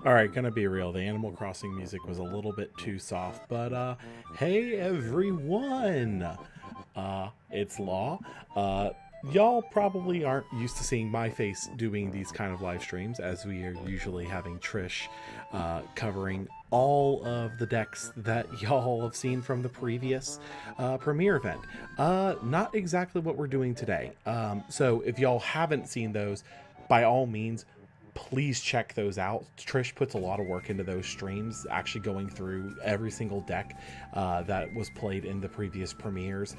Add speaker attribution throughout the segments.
Speaker 1: Alright, gonna be real. The Animal Crossing music was a little bit too soft, but hey everyone! It's Law. Y'all probably aren't used to seeing my face doing these kind of live streams, as we are usually having Trish covering all of the decks that y'all have seen from the previous premiere event. Not exactly what we're doing today. So if y'all haven't seen those, by all means, please check those out. Trish puts a lot of work into those streams, actually going through every single deck that was played in the previous premieres.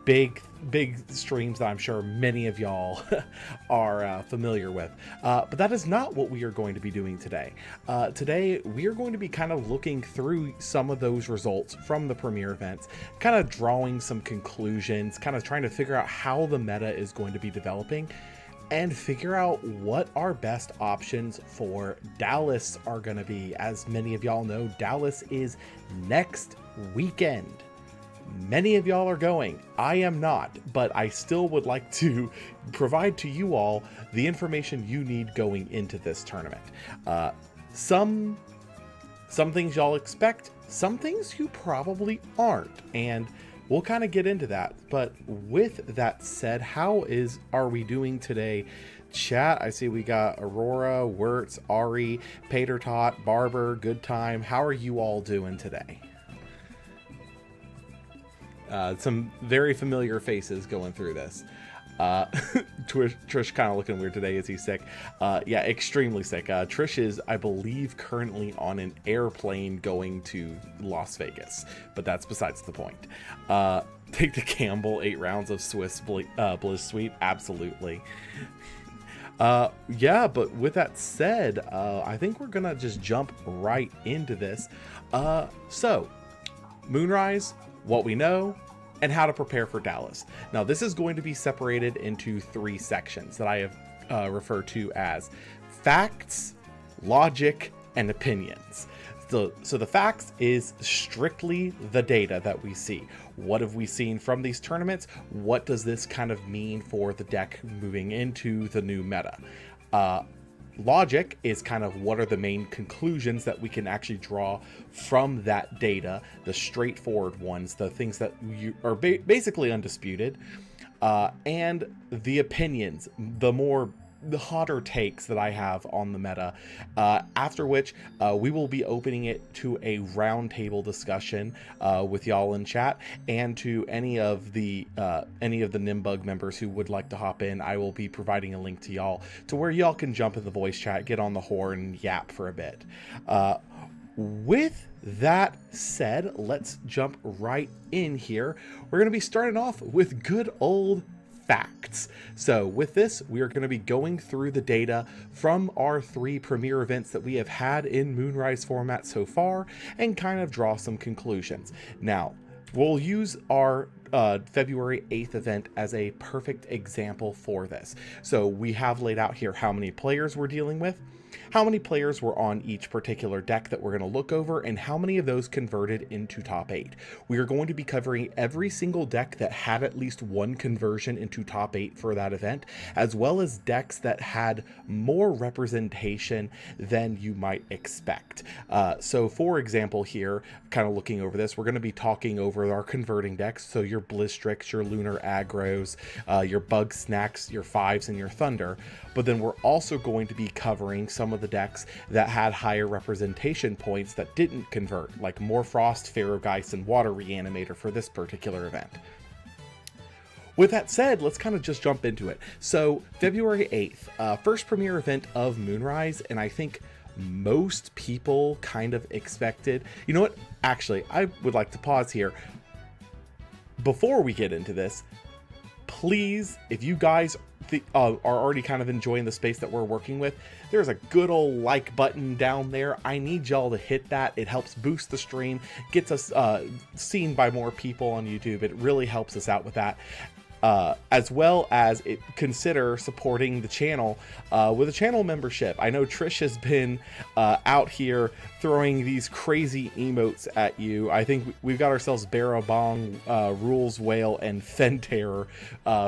Speaker 1: Big streams that I'm sure many of y'all are familiar with. But that is not what we are going to be doing today. Today, we are going to be kind of looking through some of those results from the premiere events, kind of drawing some conclusions, kind of trying to figure out how the meta is going to be developing, and figure out what our best options for Dallas are going to be. As many of y'all know, Dallas is next weekend. Many of y'all are going. I am not, but I still would like to provide to you all the information you need going into this tournament. Some things y'all expect, some things you probably aren't, and we'll kind of get into that. But with that said, are we doing today? Chat, I see we got Aurora, Wirtz, Ari, Pater Tot, Barber, Good Time. How are you all doing today? Some very familiar faces going through this. Trish kind of looking weird today. Is he sick? Yeah, extremely sick. Trish is, I believe, currently on an airplane going to Las Vegas, but that's besides the point. Take the Campbell 8 rounds of Swiss Blizz Sweep. Absolutely. Yeah, but with that said, I think we're gonna just jump right into this. So Moonrise, what we know, and how to prepare for Dallas. Now, this is going to be separated into 3 sections that I have referred to as facts, logic, and opinions. So the facts is strictly the data that we see. What have we seen from these tournaments? What does this kind of mean for the deck moving into the new meta? Logic is kind of what are the main conclusions that we can actually draw from that data, the straightforward ones, the things that are basically undisputed, and the opinions, the hotter takes that I have on the meta, after which we will be opening it to a roundtable discussion with y'all in chat, and to any of the Nimbug members who would like to hop in. I will be providing a link to y'all to where y'all can jump in the voice chat, get on the horn, and yap for a bit. With that said, let's jump right in here. We're going to be starting off with good old facts. So with this, we are going to be going through the data from our 3 premiere events that we have had in Moonrise format so far, and kind of draw some conclusions. Now, We'll use our February 8th event as a perfect example for this. So we have laid out here how many players we're dealing with, how many players were on each particular deck that we're going to look over, and how many of those converted into top 8. We are going to be covering every single deck that had at least one conversion into top 8 for that event, as well as decks that had more representation than you might expect. So for example here, kind of looking over this, we're going to be talking over our converting decks, so your Blistrix, your Lunar Aggros, your Bug Snacks, your Fives, and your Thunder. But then we're also going to be covering some of the decks that had higher representation points that didn't convert, like Morfrost, Ferrogeist, and Water Reanimator for this particular event. With that said, let's kind of just jump into it. So February 8th, first premiere event of Moonrise, and I think most people kind of expected, you know what, actually, I would like to pause here. Before we get into this, please, if you guys are already kind of enjoying the space that we're working with, there's a good old like button down there. I need y'all to hit that. It helps boost the stream, gets us seen by more people on YouTube. It really helps us out with that. As well as consider supporting the channel with a channel membership. I know Trish has been out here throwing these crazy emotes at you. I think we've got ourselves Barabong, Rules Whale, and Fen Terror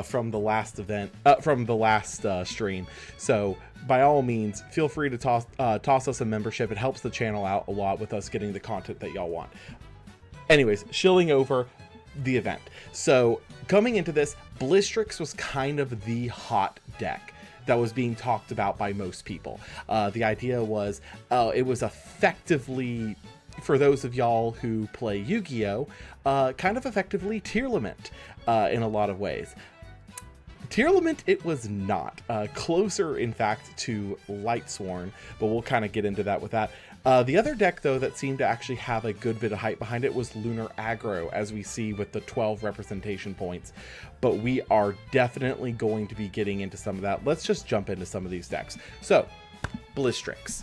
Speaker 1: from the last event, from the last stream. So by all means, feel free to toss us a membership. It helps the channel out a lot with us getting the content that y'all want. Anyways, shilling over the event. So coming into this, Blistrix was kind of the hot deck that was being talked about by most people. The idea was it was effectively, for those of y'all who play Yu-Gi-Oh, kind of effectively Tearlament in a lot of ways. Tearlament, it was not. Closer, in fact, to Lightsworn, but we'll kind of get into that with that. The other deck, though, that seemed to actually have a good bit of hype behind it was Lunar Aggro, as we see with the 12 representation points. But we are definitely going to be getting into some of that. Let's just jump into some of these decks. So, Blistrix.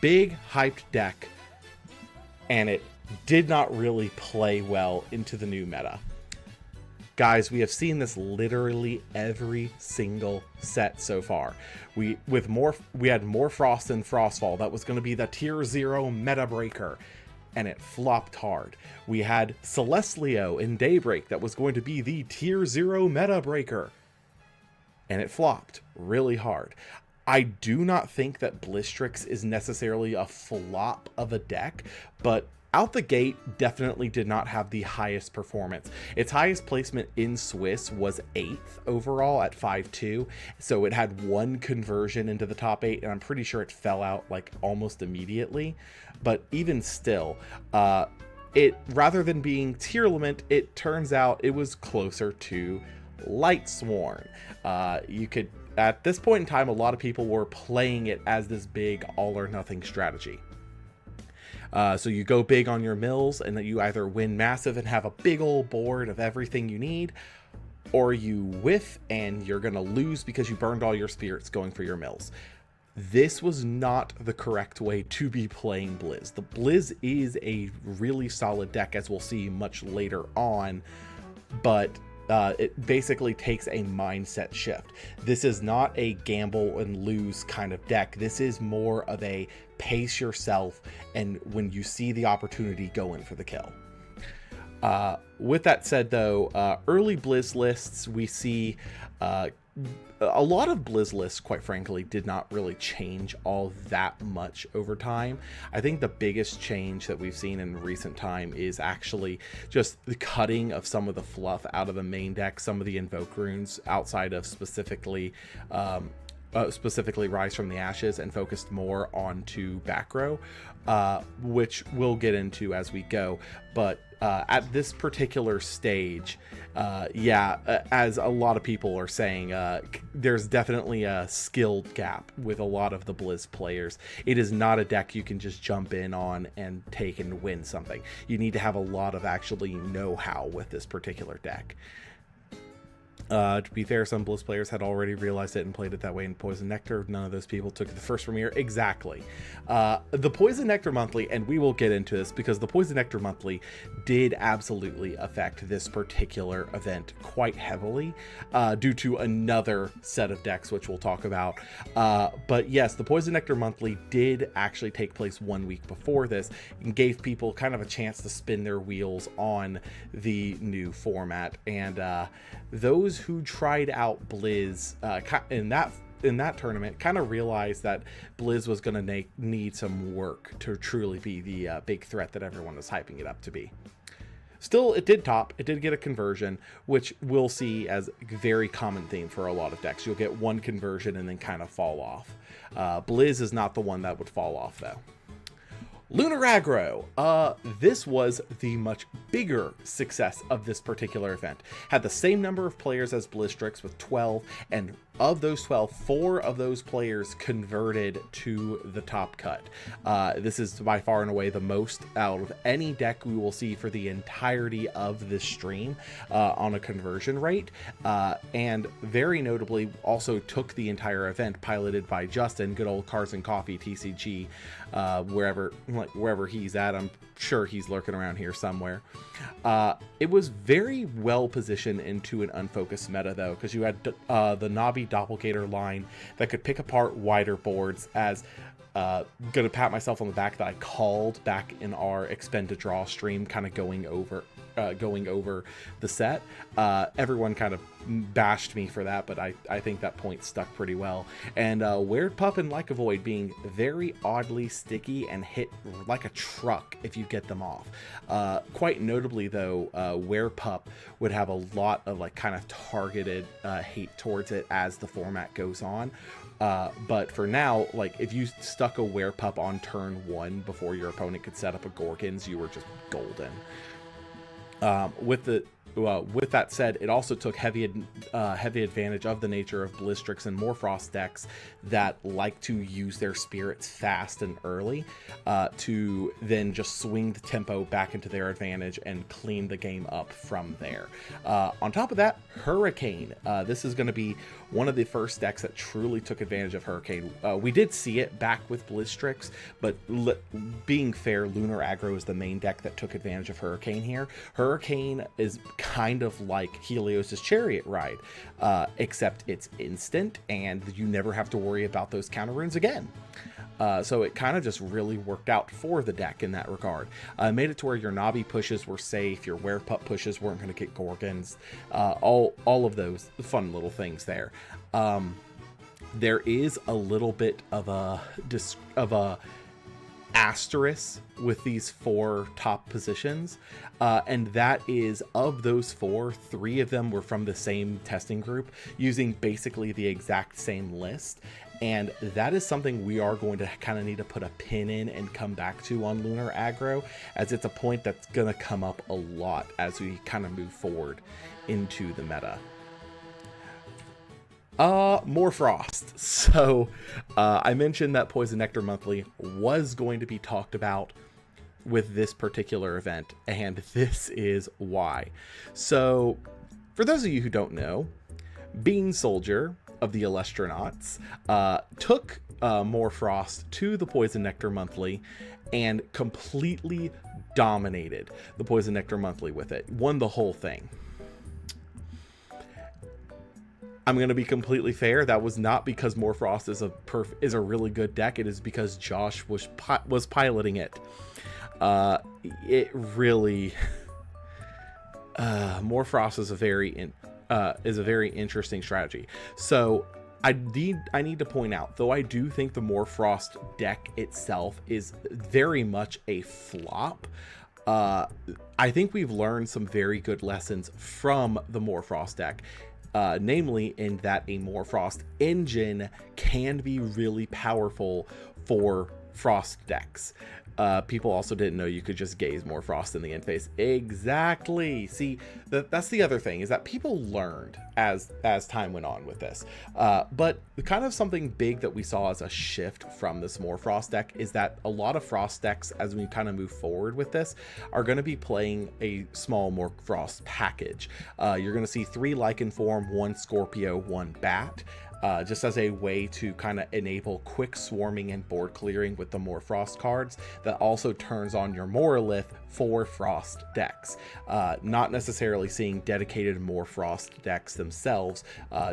Speaker 1: Big, hyped deck, and it did not really play well into the new meta. Guys, we have seen this literally every single set so far. We had Morfrost and Frostfall. That was going to be the tier 0 meta breaker, and it flopped hard. We had Celestlio in Daybreak. That was going to be the tier 0 meta breaker, and it flopped really hard. I do not think that Blistrix is necessarily a flop of a deck, but out the gate, definitely did not have the highest performance. Its highest placement in Swiss was 8th overall at 5-2. So it had one conversion into the top 8, and I'm pretty sure it fell out like almost immediately. But even still, it, rather than being Tearlament, it turns out it was closer to Lightsworn. You could, at this point in time, a lot of people were playing it as this big all or nothing strategy. So you go big on your mills, and that you either win massive and have a big old board of everything you need, or you whiff and you're going to lose because you burned all your spirits going for your mills. This was not the correct way to be playing Blizz. The Blizz is a really solid deck, as we'll see much later on, but it basically takes a mindset shift. This is not a gamble and lose kind of deck. This is more of a pace yourself, and when you see the opportunity, go in for the kill. With that said, though, early Blizz lists, we see a lot of Blizz lists, quite frankly, did not really change all that much over time. I think the biggest change that we've seen in recent time is actually just the cutting of some of the fluff out of the main deck, some of the invoke runes outside of specifically Rise from the Ashes, and focused more onto back row, which we'll get into as we go. But at this particular stage, as a lot of people are saying, there's definitely a skilled gap with a lot of the Blizz players. It is not a deck you can just jump in on and take and win something. You need to have a lot of actually know-how with this particular deck. To be fair, some Blizz players had already realized it and played it that way in Poison Nectar. None of those people took the first premiere. Exactly. The Poison Nectar Monthly, and we will get into this because the Poison Nectar Monthly did absolutely affect this particular event quite heavily due to another set of decks, which we'll talk about. But yes, the Poison Nectar Monthly did actually take place 1 week before this and gave people kind of a chance to spin their wheels on the new format. And those who tried out Blizz in that tournament kind of realized that Blizz was going to need some work to truly be the big threat that everyone was hyping it up to be. Still, it did top. It did get a conversion, which we'll see as a very common theme for a lot of decks. You'll get one conversion and then kind of fall off. Blizz is not the one that would fall off, though. Lunar Aggro. This was the much bigger success of this particular event. Had the same number of players as Blistrix with 12, and of those 12, 4 of those players converted to the top cut. This is by far and away the most out of any deck we will see for the entirety of this stream on a conversion rate. And very notably also took the entire event piloted by Justin, good old Cars and Coffee TCG, wherever he's at. I'm sure he's lurking around here somewhere. It was very well positioned into an unfocused meta though, because you had the Navi Doppelganger line that could pick apart wider boards. As gonna pat myself on the back that I called back in our expend to draw stream, kind of going over the set. Everyone kind of bashed me for that, but I think that point stuck pretty well. And Weird Pup and Like a Void being very oddly sticky and hit like a truck if you get them off. Quite notably though, Weird Pup would have a lot of like kind of targeted hate towards it as the format goes on. But for now, like if you stuck a Werepup on turn 1 before your opponent could set up a Gorgons, you were just golden. With that said, it also took heavy advantage of the nature of Blistrix and Morfrost decks that like to use their spirits fast and early to then just swing the tempo back into their advantage and clean the game up from there. On top of that, Hurricane. This is going to be one of the first decks that truly took advantage of Hurricane. We did see it back with Blistrix, but being fair, Lunar Aggro is the main deck that took advantage of Hurricane here. Hurricane is kind of like Helios's Chariot Ride, except it's instant and you never have to worry about those counter runes again. So it kind of just really worked out for the deck in that regard. Made it to where your Navi pushes were safe, your Werepup pushes weren't going to get Gorgons, all of those fun little things there. There is a little bit of a asterisk with these 4 top positions, and that is, of those 4, 3 of them were from the same testing group using basically the exact same list. And that is something we are going to kind of need to put a pin in and come back to on Lunar Aggro, as it's a point that's going to come up a lot as we kind of move forward into the meta. Morfrost. So I mentioned that Poison Nectar Monthly was going to be talked about with this particular event, and this is why. So for those of you who don't know, Bean Soldier of the Illustronauts took Morfrost to the Poison Nectar Monthly and completely dominated the Poison Nectar Monthly with it. Won the whole thing. I'm going to be completely fair. That was not because Morfrost is a really good deck. It is because Josh was piloting it. It really Morfrost is a very interesting strategy. So I need to point out, though I do think the Morfrost deck itself is very much a flop, I think we've learned some very good lessons from the Morfrost deck. Namely in that a Morfrost engine can be really powerful for Frost decks. People also didn't know you could just gaze more frost in the end phase. Exactly. See, that's the other thing, is that people learned as time went on with this. But kind of something big that we saw as a shift from this more frost deck is that a lot of frost decks, as we kind of move forward with this, are going to be playing a small more frost package. You're going to see 3 Lichen form, 1 Scorpio, 1 Bat. Just as a way to kind of enable quick swarming and board clearing with the more frost cards, that also turns on your Morolith for frost decks. Not necessarily seeing dedicated more frost decks themselves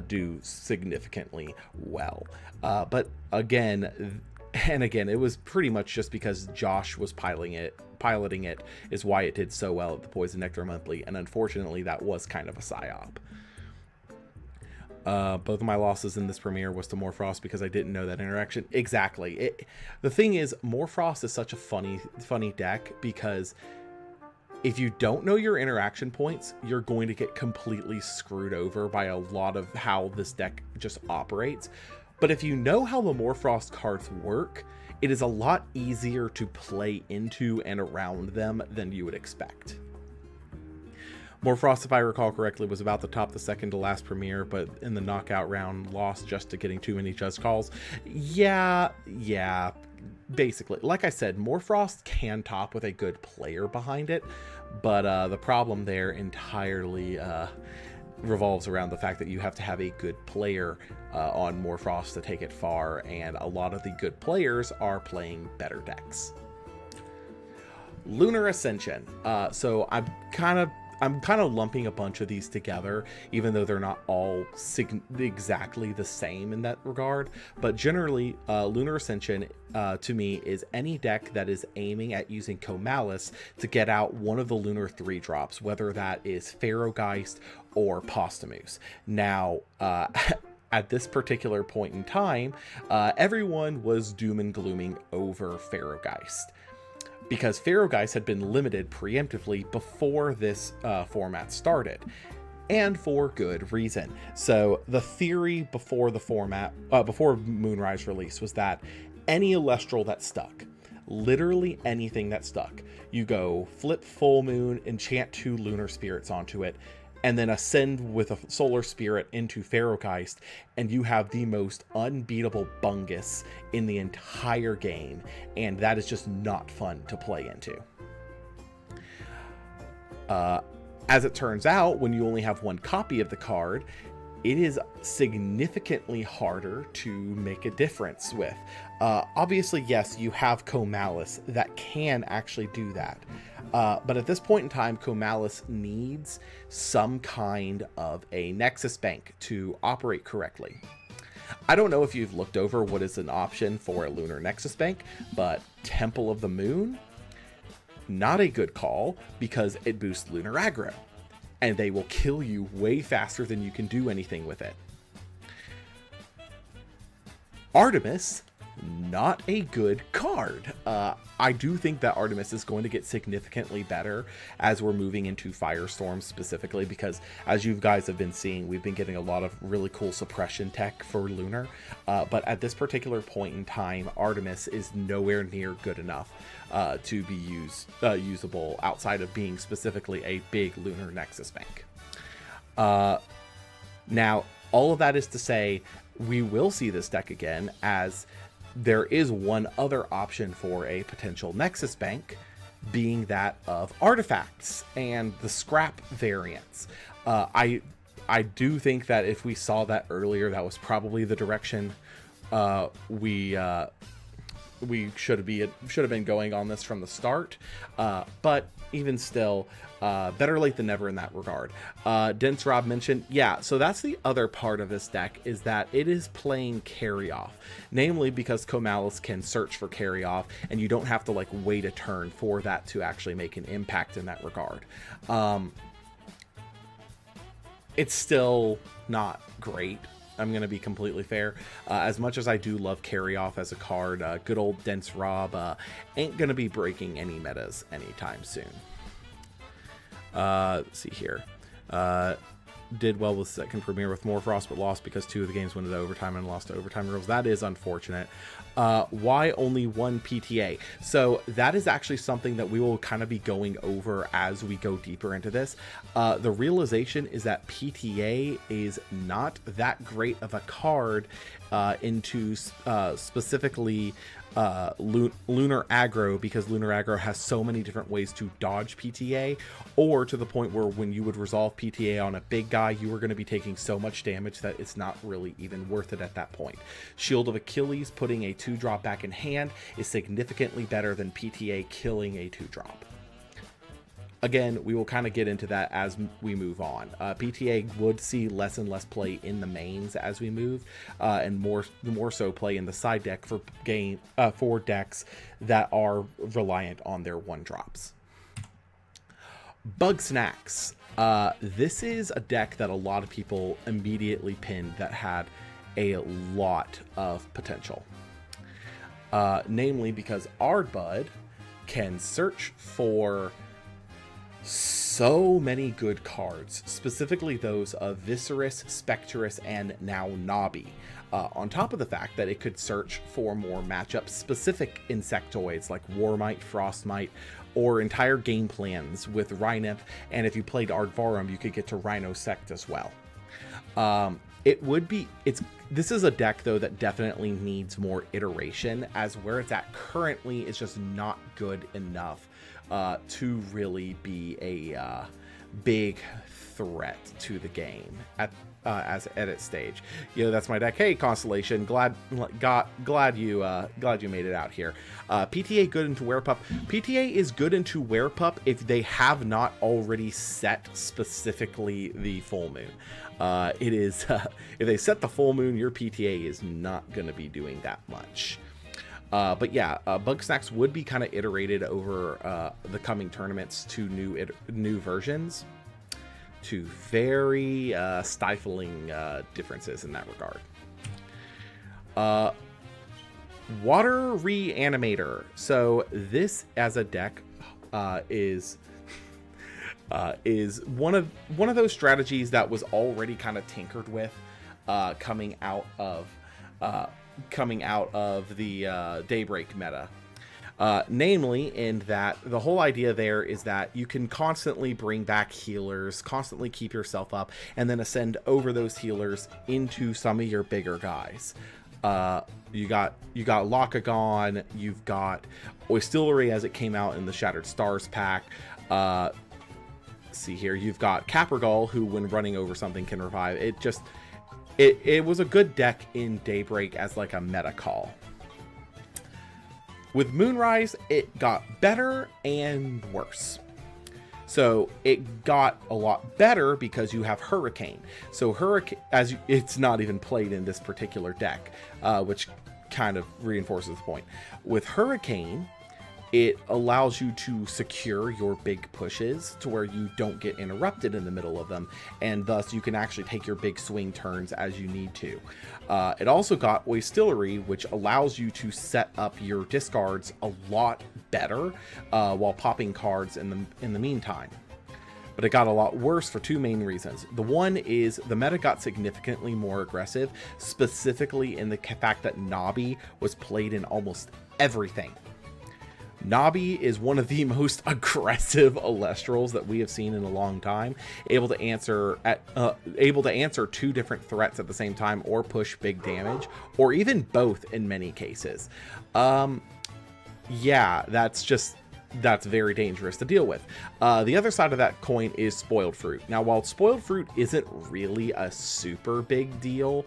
Speaker 1: do significantly well. But again, it was pretty much just because Josh was piloting it is why it did so well at the Poison Nectar Monthly, and unfortunately that was kind of a psyop. Both of my losses in this premiere was to Morfrost because I didn't know that interaction. Exactly. The thing is, Morfrost is such a funny deck, because if you don't know your interaction points, you're going to get completely screwed over by a lot of how this deck just operates. But if you know how the Morfrost cards work, it is a lot easier to play into and around them than you would expect. Morfrost, if I recall correctly, was about to top the second to last premiere, but in the knockout round lost just to getting too many judge calls. Yeah, basically. Like I said, Morfrost can top with a good player behind it, but the problem there entirely revolves around the fact that you have to have a good player on Morfrost to take it far, and a lot of the good players are playing better decks. Lunar Ascension. So I'm kind of lumping a bunch of these together, even though they're not all exactly the same in that regard. But generally, Lunar Ascension, to me, is any deck that is aiming at using Comalis to get out one of the Lunar 3 drops, whether that is Pharaohgeist or Posthumous. Now, at this particular point in time, everyone was doom and glooming over Pharaohgeist, because Pharaohgeist had been limited preemptively before this format started, and for good reason. So the theory before the format, before Moonrise release, was that any Elestral that stuck, literally anything that stuck, you go flip Full Moon, enchant 2 Lunar Spirits onto it, and then ascend with a Solar Spirit into Pharaohgeist, and you have the most unbeatable bungus in the entire game, and that is just not fun to play into. As it turns out, when you only have 1 copy of the card, it is significantly harder to make a difference with. Obviously, yes, you have Comalis that can actually do that. But at this point in time, Comalis needs some kind of a Nexus Bank to operate correctly. I don't know if you've looked over what is an option for a Lunar Nexus Bank, but Temple of the Moon, not a good call, because it boosts Lunar Aggro, and they will kill you way faster than you can do anything with it. Artemis, not a good card. I do think that Artemis is going to get significantly better as we're moving into Firestorm specifically, because as you guys have been seeing, we've been getting a lot of really cool suppression tech for Lunar. But at this particular point in time, Artemis is nowhere near good enough to be usable outside of being specifically a big Lunar Nexus Bank. Now, all of that is to say, we will see this deck again, as there is one other option for a potential Nexus Bank, being that of artifacts and the scrap variants. I do think that if we saw that earlier, that was probably the direction we should have been going on this from the start. But even still, better late than never in that regard. Dense Rob mentioned, yeah, so that's the other part of this deck, is that it is playing carry off, namely because Comalis can search for carry off, and you don't have to like wait a turn for that to actually make an impact in that regard. It's still not great, I'm going to be completely fair. As much as I do love Carry Off as a card, good old Dense Rob ain't going to be breaking any metas anytime soon. Let's see here. did well with second premiere with Morfrost, but lost because 2 of the games went into overtime and lost to overtime rules. That is unfortunate. Why only 1 PTA? So that is actually something that we will kind of be going over as we go deeper into this. The realization is that PTA is not that great of a card into specifically lunar aggro, because lunar aggro has so many different ways to dodge PTA, or to the point where when you would resolve PTA on a big guy, you are going to be taking so much damage that it's not really even worth it at that point. Shield of Achilles, putting a 2-drop back in hand, is significantly better than PTA killing a 2-drop. Again, we will kind of get into that as we move on. PTA would see less and less play in the mains as we move, and more so play in the side deck for decks that are reliant on their 1-drops. Bug Snacks. This is a deck that a lot of people immediately pinned that had a lot of potential. Namely because Ardbud can search for so many good cards, specifically those of Viscerus, Spectrus, and now Nobby. On top of the fact that it could search for more matchup-specific insectoids like Warmite, Frostmite, or entire game plans with Rhinymph, and if you played Ardvarum, you could get to Rhinosect as well. This is a deck, though, that definitely needs more iteration, as where it's at currently is just not good enough to really be a big threat to the game at its stage. That's my deck. Hey, Constellation, glad you made it out here. PTA good into Werepup. PTA is good into Werepup if they have not already set specifically the full moon. It is if they set the full moon, your PTA is not going to be doing that much. But yeah, Bug Snacks would be kind of iterated over the coming tournaments to new versions, to very stifling differences in that regard. Water Reanimator. So this as a deck is one of those strategies that was already kind of tinkered with coming out of the Daybreak meta. Namely in that the whole idea there is that you can constantly bring back healers, constantly keep yourself up, and then ascend over those healers into some of your bigger guys. You got Lockagon, you've got Oistillery as it came out in the Shattered Stars pack. See here, you've got Caprigal, who when running over something can revive. It was a good deck in Daybreak as like a meta call. With Moonrise, it got better and worse. So it got a lot better because you have Hurricane. So it's not even played in this particular deck, which kind of reinforces the point. With Hurricane, it allows you to secure your big pushes to where you don't get interrupted in the middle of them, and thus you can actually take your big swing turns as you need to. It also got Oistillery, which allows you to set up your discards a lot better while popping cards in the meantime. But it got a lot worse for 2 main reasons. The one is the meta got significantly more aggressive, specifically in the fact that Nobby was played in almost everything. Nobby is one of the most aggressive Alestrals that we have seen in a long time, able to answer 2 different threats at the same time, or push big damage, or even both in many cases. Yeah, that's very dangerous to deal with. The other side of that coin is Spoiled Fruit. Now, while Spoiled Fruit isn't really a super big deal,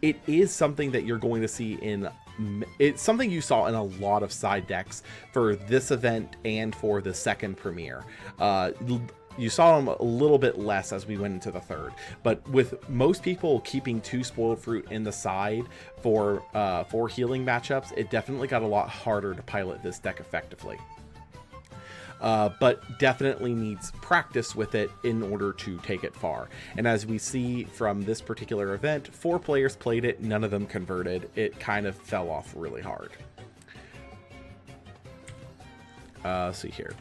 Speaker 1: it is something that you're going to see it's something you saw in a lot of side decks for this event and for the second premiere. You saw them a little bit less as we went into the third, but with most people keeping 2 Spoiled Fruit in the side for healing matchups, it definitely got a lot harder to pilot this deck effectively. But definitely needs practice with it in order to take it far. And as we see from this particular event, 4 players played it, none of them converted. It kind of fell off really hard. See here.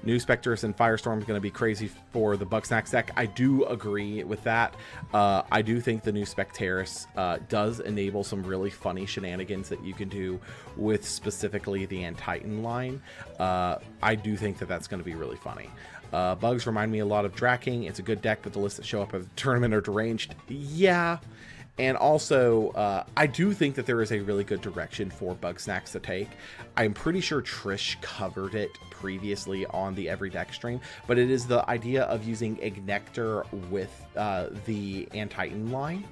Speaker 1: New Spectres and Firestorm is going to be crazy for the Bugsnax deck. I do agree with that. I do think the new Specteris does enable some really funny shenanigans that you can do with specifically the Antitan line. I do think that that's going to be really funny. Bugs remind me a lot of Draking. It's a good deck, but the lists that show up at the tournament are deranged. Yeah. And also, I do think that there is a really good direction for Bugsnax to take. I'm pretty sure Trish covered it previously on the Every Deck stream, but it is the idea of using Ignector with the Antitan line.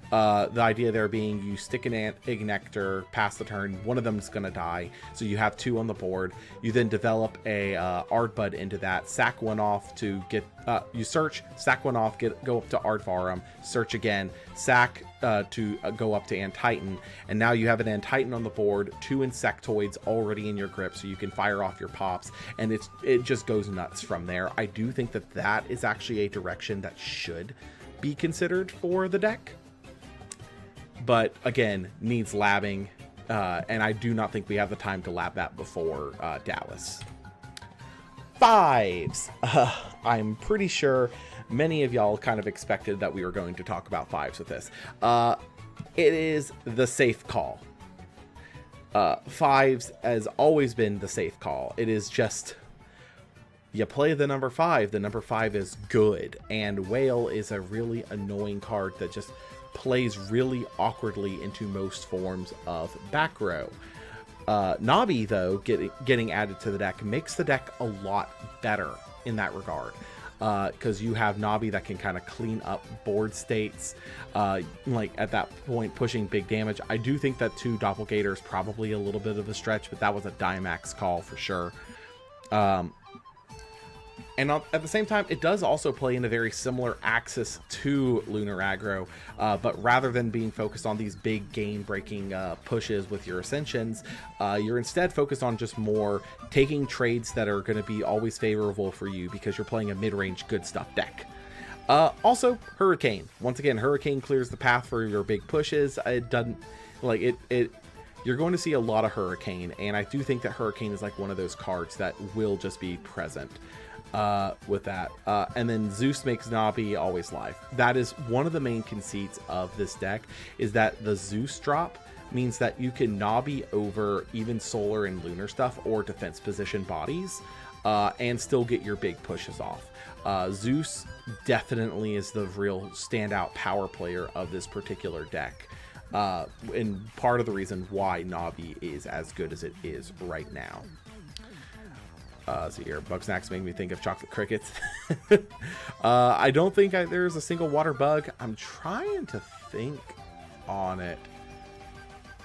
Speaker 1: The idea there being you stick an Ignector past the turn, one of them's going to die, so you have 2 on the board. You then develop a Ardbud into that, sack one off to get, you search, sack one off, go up to Ardvarum, search again, sack to go up to Antitan, and now you have an Antitan on the board, 2 Insectoids already in your grip, so you can fire off your pops, and it just goes nuts from there. I do think that that is actually a direction that should be considered for the deck. But again, needs labbing, and I do not think we have the time to lab that before Dallas. 5s. I'm pretty sure many of y'all kind of expected that we were going to talk about 5s with this. It is the safe call. 5s has always been the safe call. It is just, you play the number 5. The number 5 is good, and Whale is a really annoying card that just plays really awkwardly into most forms of back row. Nabi, though, getting added to the deck makes the deck a lot better in that regard, because you have Nabi that can kind of clean up board states, like at that point pushing big damage. I do think that 2 Doppelganger is probably a little bit of a stretch, but that was a Dimax call for sure. And at the same time, it does also play in a very similar axis to Lunar Aggro, but rather than being focused on these big game-breaking pushes with your Ascensions, you're instead focused on just more taking trades that are going to be always favorable for you because you're playing a mid-range good stuff deck. Also, Hurricane. Once again, Hurricane clears the path for your big pushes. It doesn't, like, you're going to see a lot of Hurricane, and I do think that Hurricane is like one of those cards that will just be present with that. And then Zeus makes Nabi always live. That is one of the main conceits of this deck, is that the Zeus drop means that you can Nabi over even solar and lunar stuff or defense position bodies, and still get your big pushes off. Zeus definitely is the real standout power player of this particular deck. And part of the reason why Navi is as good as it is right now. So here, Bugsnax make me think of chocolate crickets. I don't think there's a single water bug. I'm trying to think on it.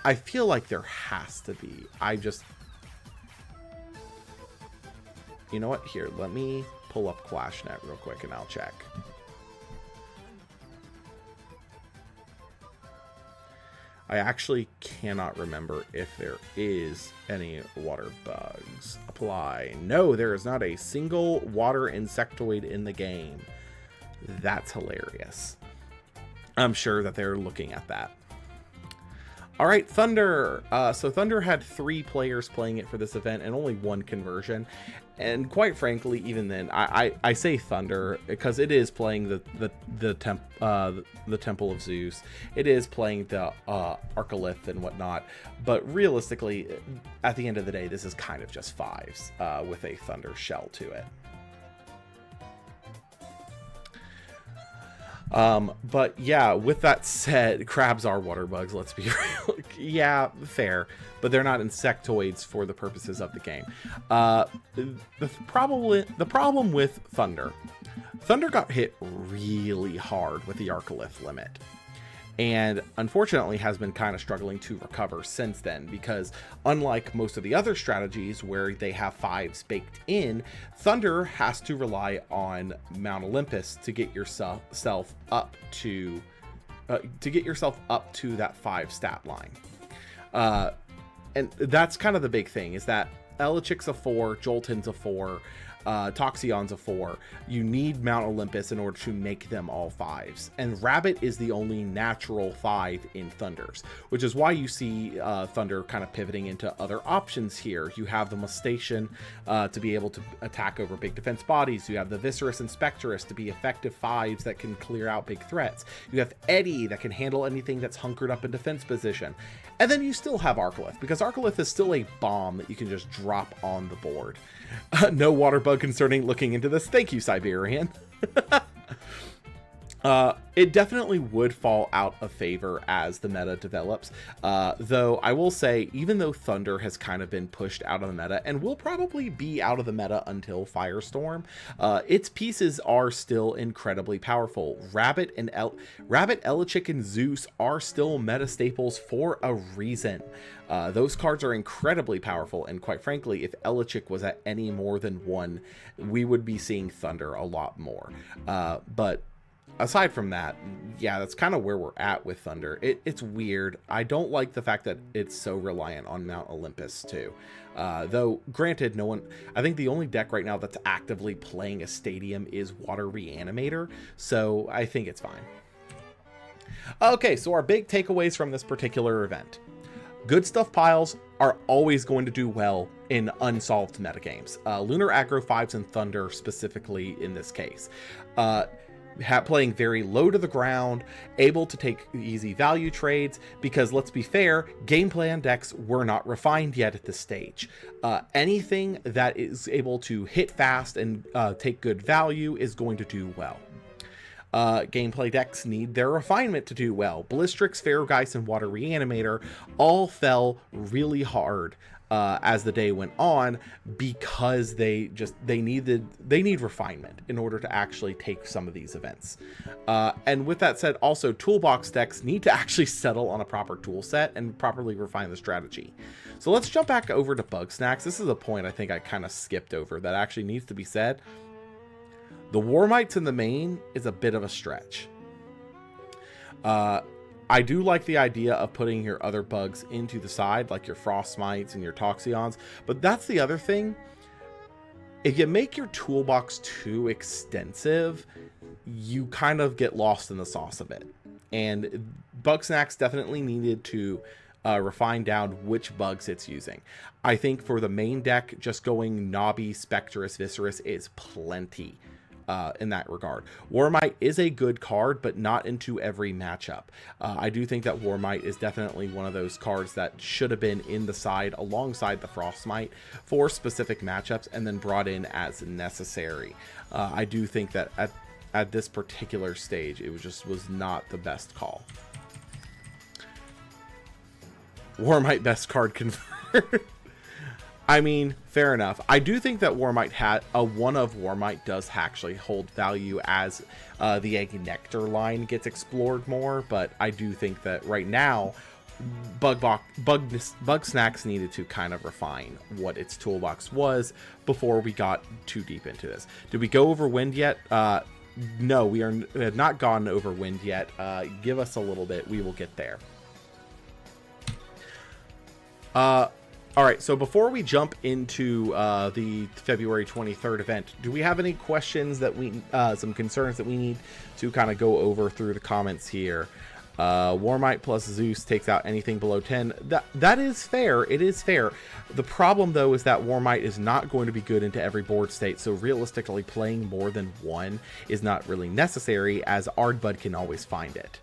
Speaker 1: I feel like there has to be. You know what? Here, let me pull up ClashNet real quick and I'll check. I actually cannot remember if there is any water bugs. Apply. No, there is not a single water insectoid in the game. That's hilarious. I'm sure that they're looking at that. All right, Thunder. So Thunder had 3 players playing it for this event and only 1 conversion. And quite frankly, even then, I say Thunder because it is playing the Temple of Zeus. It is playing the Arcalith and whatnot. But realistically, at the end of the day, this is kind of just 5s with a Thunder shell to it. But yeah, with that said, crabs are water bugs, let's be real. Yeah, fair, but they're not insectoids for the purposes of the game. The problem with Thunder got hit really hard with the Arcalith limit, and unfortunately has been kind of struggling to recover since then, because unlike most of the other strategies where they have 5s baked in, Thunder has to rely on Mount Olympus to get yourself up to that 5 stat line. And that's kind of the big thing, is that Elachic's a 4, Jolton's a 4, Toxion's a 4. You need Mount Olympus in order to make them all 5s. And Rabbit is the only natural 5 in Thunders, which is why you see Thunder kind of pivoting into other options here. You have the Mustation to be able to attack over big defense bodies. You have the Viscerus and Spectrus to be effective 5s that can clear out big threats. You have Eddie that can handle anything that's hunkered up in defense position. And then you still have Arcolith, because Arcolith is still a bomb that you can just drop on the board. No water bug concerning looking into this. Thank you, Siberian. It definitely would fall out of favor as the meta develops, though I will say, even though Thunder has kind of been pushed out of the meta and will probably be out of the meta until Firestorm, its pieces are still incredibly powerful. Rabbit, Elichick, and Zeus are still meta staples for a reason. Those cards are incredibly powerful, and quite frankly, if Elichick was at any more than 1, we would be seeing Thunder a lot more. But aside from that, yeah, that's kind of where we're at with Thunder. It's weird. I don't like the fact that it's so reliant on Mount Olympus too. Though, granted, I think the only deck right now that's actively playing a stadium is Water Reanimator, so I think it's fine. Okay, so our big takeaways from this particular event. Good stuff piles are always going to do well in unsolved metagames. Lunar Aggro 5s and Thunder specifically in this case. Playing very low to the ground, able to take easy value trades, because let's be fair, game plan decks were not refined yet at this stage. Anything that is able to hit fast and take good value is going to do well. Gameplay decks need their refinement to do well. Ballistrix, Ferrogeist, and Water Reanimator all fell really hard as the day went on, because they need refinement in order to actually take some of these events. And with that said, also toolbox decks need to actually settle on a proper tool set and properly refine the strategy. So let's jump back over to Bug Snacks. This is a point I think I kind of skipped over that actually needs to be said. The Warmites in the main is a bit of a stretch. I do like the idea of putting your other bugs into the side, like your Frostmites and your Toxion's, but that's the other thing. If you make your toolbox too extensive, you kind of get lost in the sauce of it. And Bug Snacks definitely needed to refine down which bugs it's using. I think for the main deck, just going Nobby, Spectrus, Viscerus is plenty. In that regard. Warmite is a good card, but not into every matchup. I do think that Warmite is definitely one of those cards that should have been in the side alongside the Frostmite for specific matchups and then brought in as necessary. I do think that at this particular stage, it was not the best call. Warmite best card confirmed. I mean, fair enough. I do think that Warmite one of Warmite does actually hold value as the Egg Nectar line gets explored more, but I do think that right now, Bug Snacks needed to kind of refine what its toolbox was before we got too deep into this. Did we go over Wind yet? No, we have not gone over Wind yet. Give us a little bit. We will get there. All right, so before we jump into the February 23rd event, do we have any questions that some concerns that we need to kind of go over through the comments here? Warmite plus Zeus takes out anything below 10. That is fair. It is fair. The problem, though, is that Warmite is not going to be good into every board state, so realistically playing more than one is not really necessary, as Ardbud can always find it.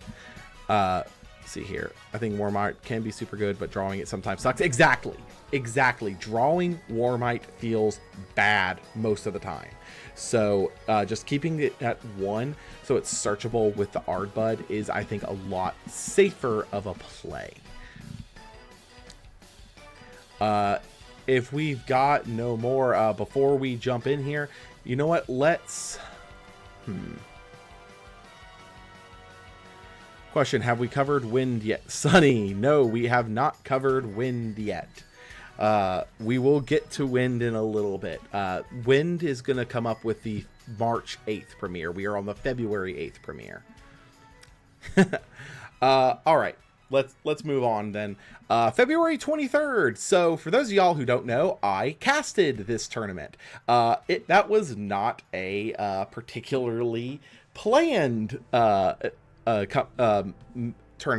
Speaker 1: See here. I think Warmite can be super good, but drawing it sometimes sucks. Exactly. Drawing Warmite feels bad most of the time. So just keeping it at 1 so it's searchable with the Ardbud is, I think, a lot safer of a play. If we've got no more before we jump in here, you know what? Let's... Question, have we covered Wind yet? Sunny, no, we have not covered Wind yet. We will get to Wind in a little bit. Wind is going to come up with the March 8th premiere. We are on the February 8th premiere. All right. let's move on then. February 23rd. So for those of y'all who don't know, I casted this tournament. That was not a particularly planned turn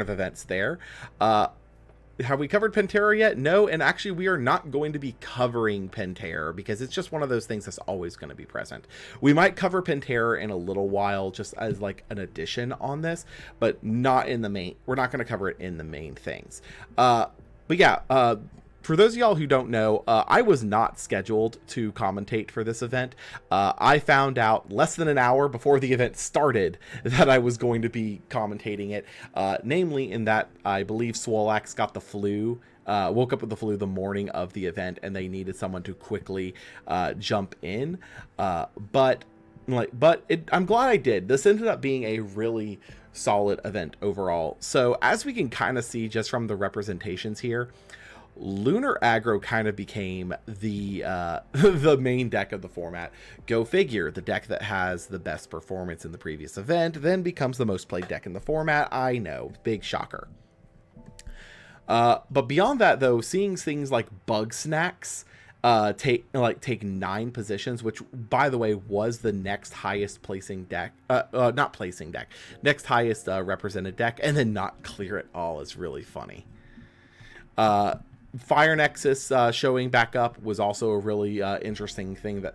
Speaker 1: of events there. Have we covered Pantera yet? No, and actually we are not going to be covering Pantera because it's just one of those things that's always going to be present. We might cover Pantera in a little while just as like an addition on this, but not in the main. We're not going to cover it in the main things. But yeah, for those of y'all who don't know, I was not scheduled to commentate for this event. I found out less than an hour before the event started that I was going to be commentating it, namely in that I believe Swolax got the flu, woke up with the flu the morning of the event, and they needed someone to quickly jump in. I'm glad I did. This ended up being a really solid event overall. So as we can kind of see just from the representations here, Lunar Aggro kind of became the the main deck of the format. Go figure, the deck that has the best performance in the previous event then becomes the most played deck in the format. I know, big shocker. But beyond that though, seeing things like Bug Snacks take 9 positions, which by the way was the next highest placing deck, next highest represented deck, and then not clear at all is really funny. Fire Nexus showing back up was also a really interesting thing that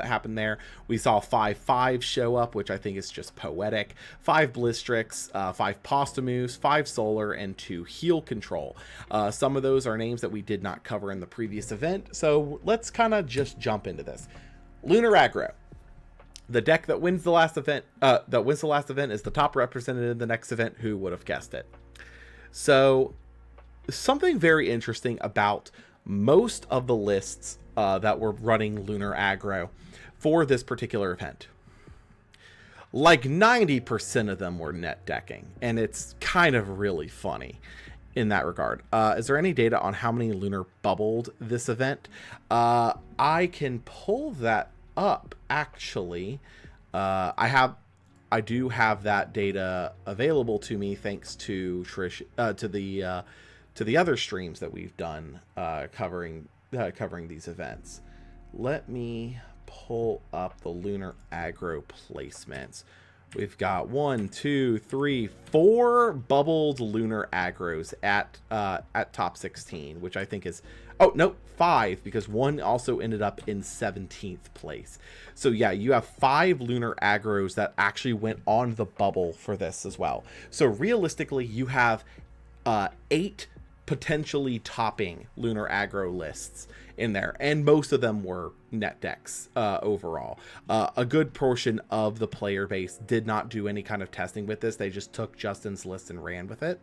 Speaker 1: happened there. We saw 5/5 show up, which I think is just poetic. 5 Blistrix, 5 Posthumous, 5 Solar, and 2 Heal Control. Some of those are names that we did not cover in the previous event, so let's kind of just jump into this. Lunar Aggro. The deck that wins the last event is the top represented in the next event. Who would have guessed it? So something very interesting about most of the lists that were running Lunar Aggro for this particular event. Like 90% of them were net decking, and it's kind of really funny in that regard. Is there any data on how many Lunar bubbled this event? I can pull that up, actually. I do have that data available to me thanks to Trish, to the other streams that we've done covering these events. Let me pull up the Lunar Aggro placements. We've got 1, 2, 3, 4 bubbled Lunar Aggros at top 16, which I think is, oh no, 5, because one also ended up in 17th place. So yeah, you have 5 Lunar Aggros that actually went on the bubble for this as well. So realistically, you have 8 potentially topping Lunar Aggro lists in there, and most of them were net decks overall. A good portion of the player base did not do any kind of testing with this. They just took Justin's list and ran with it.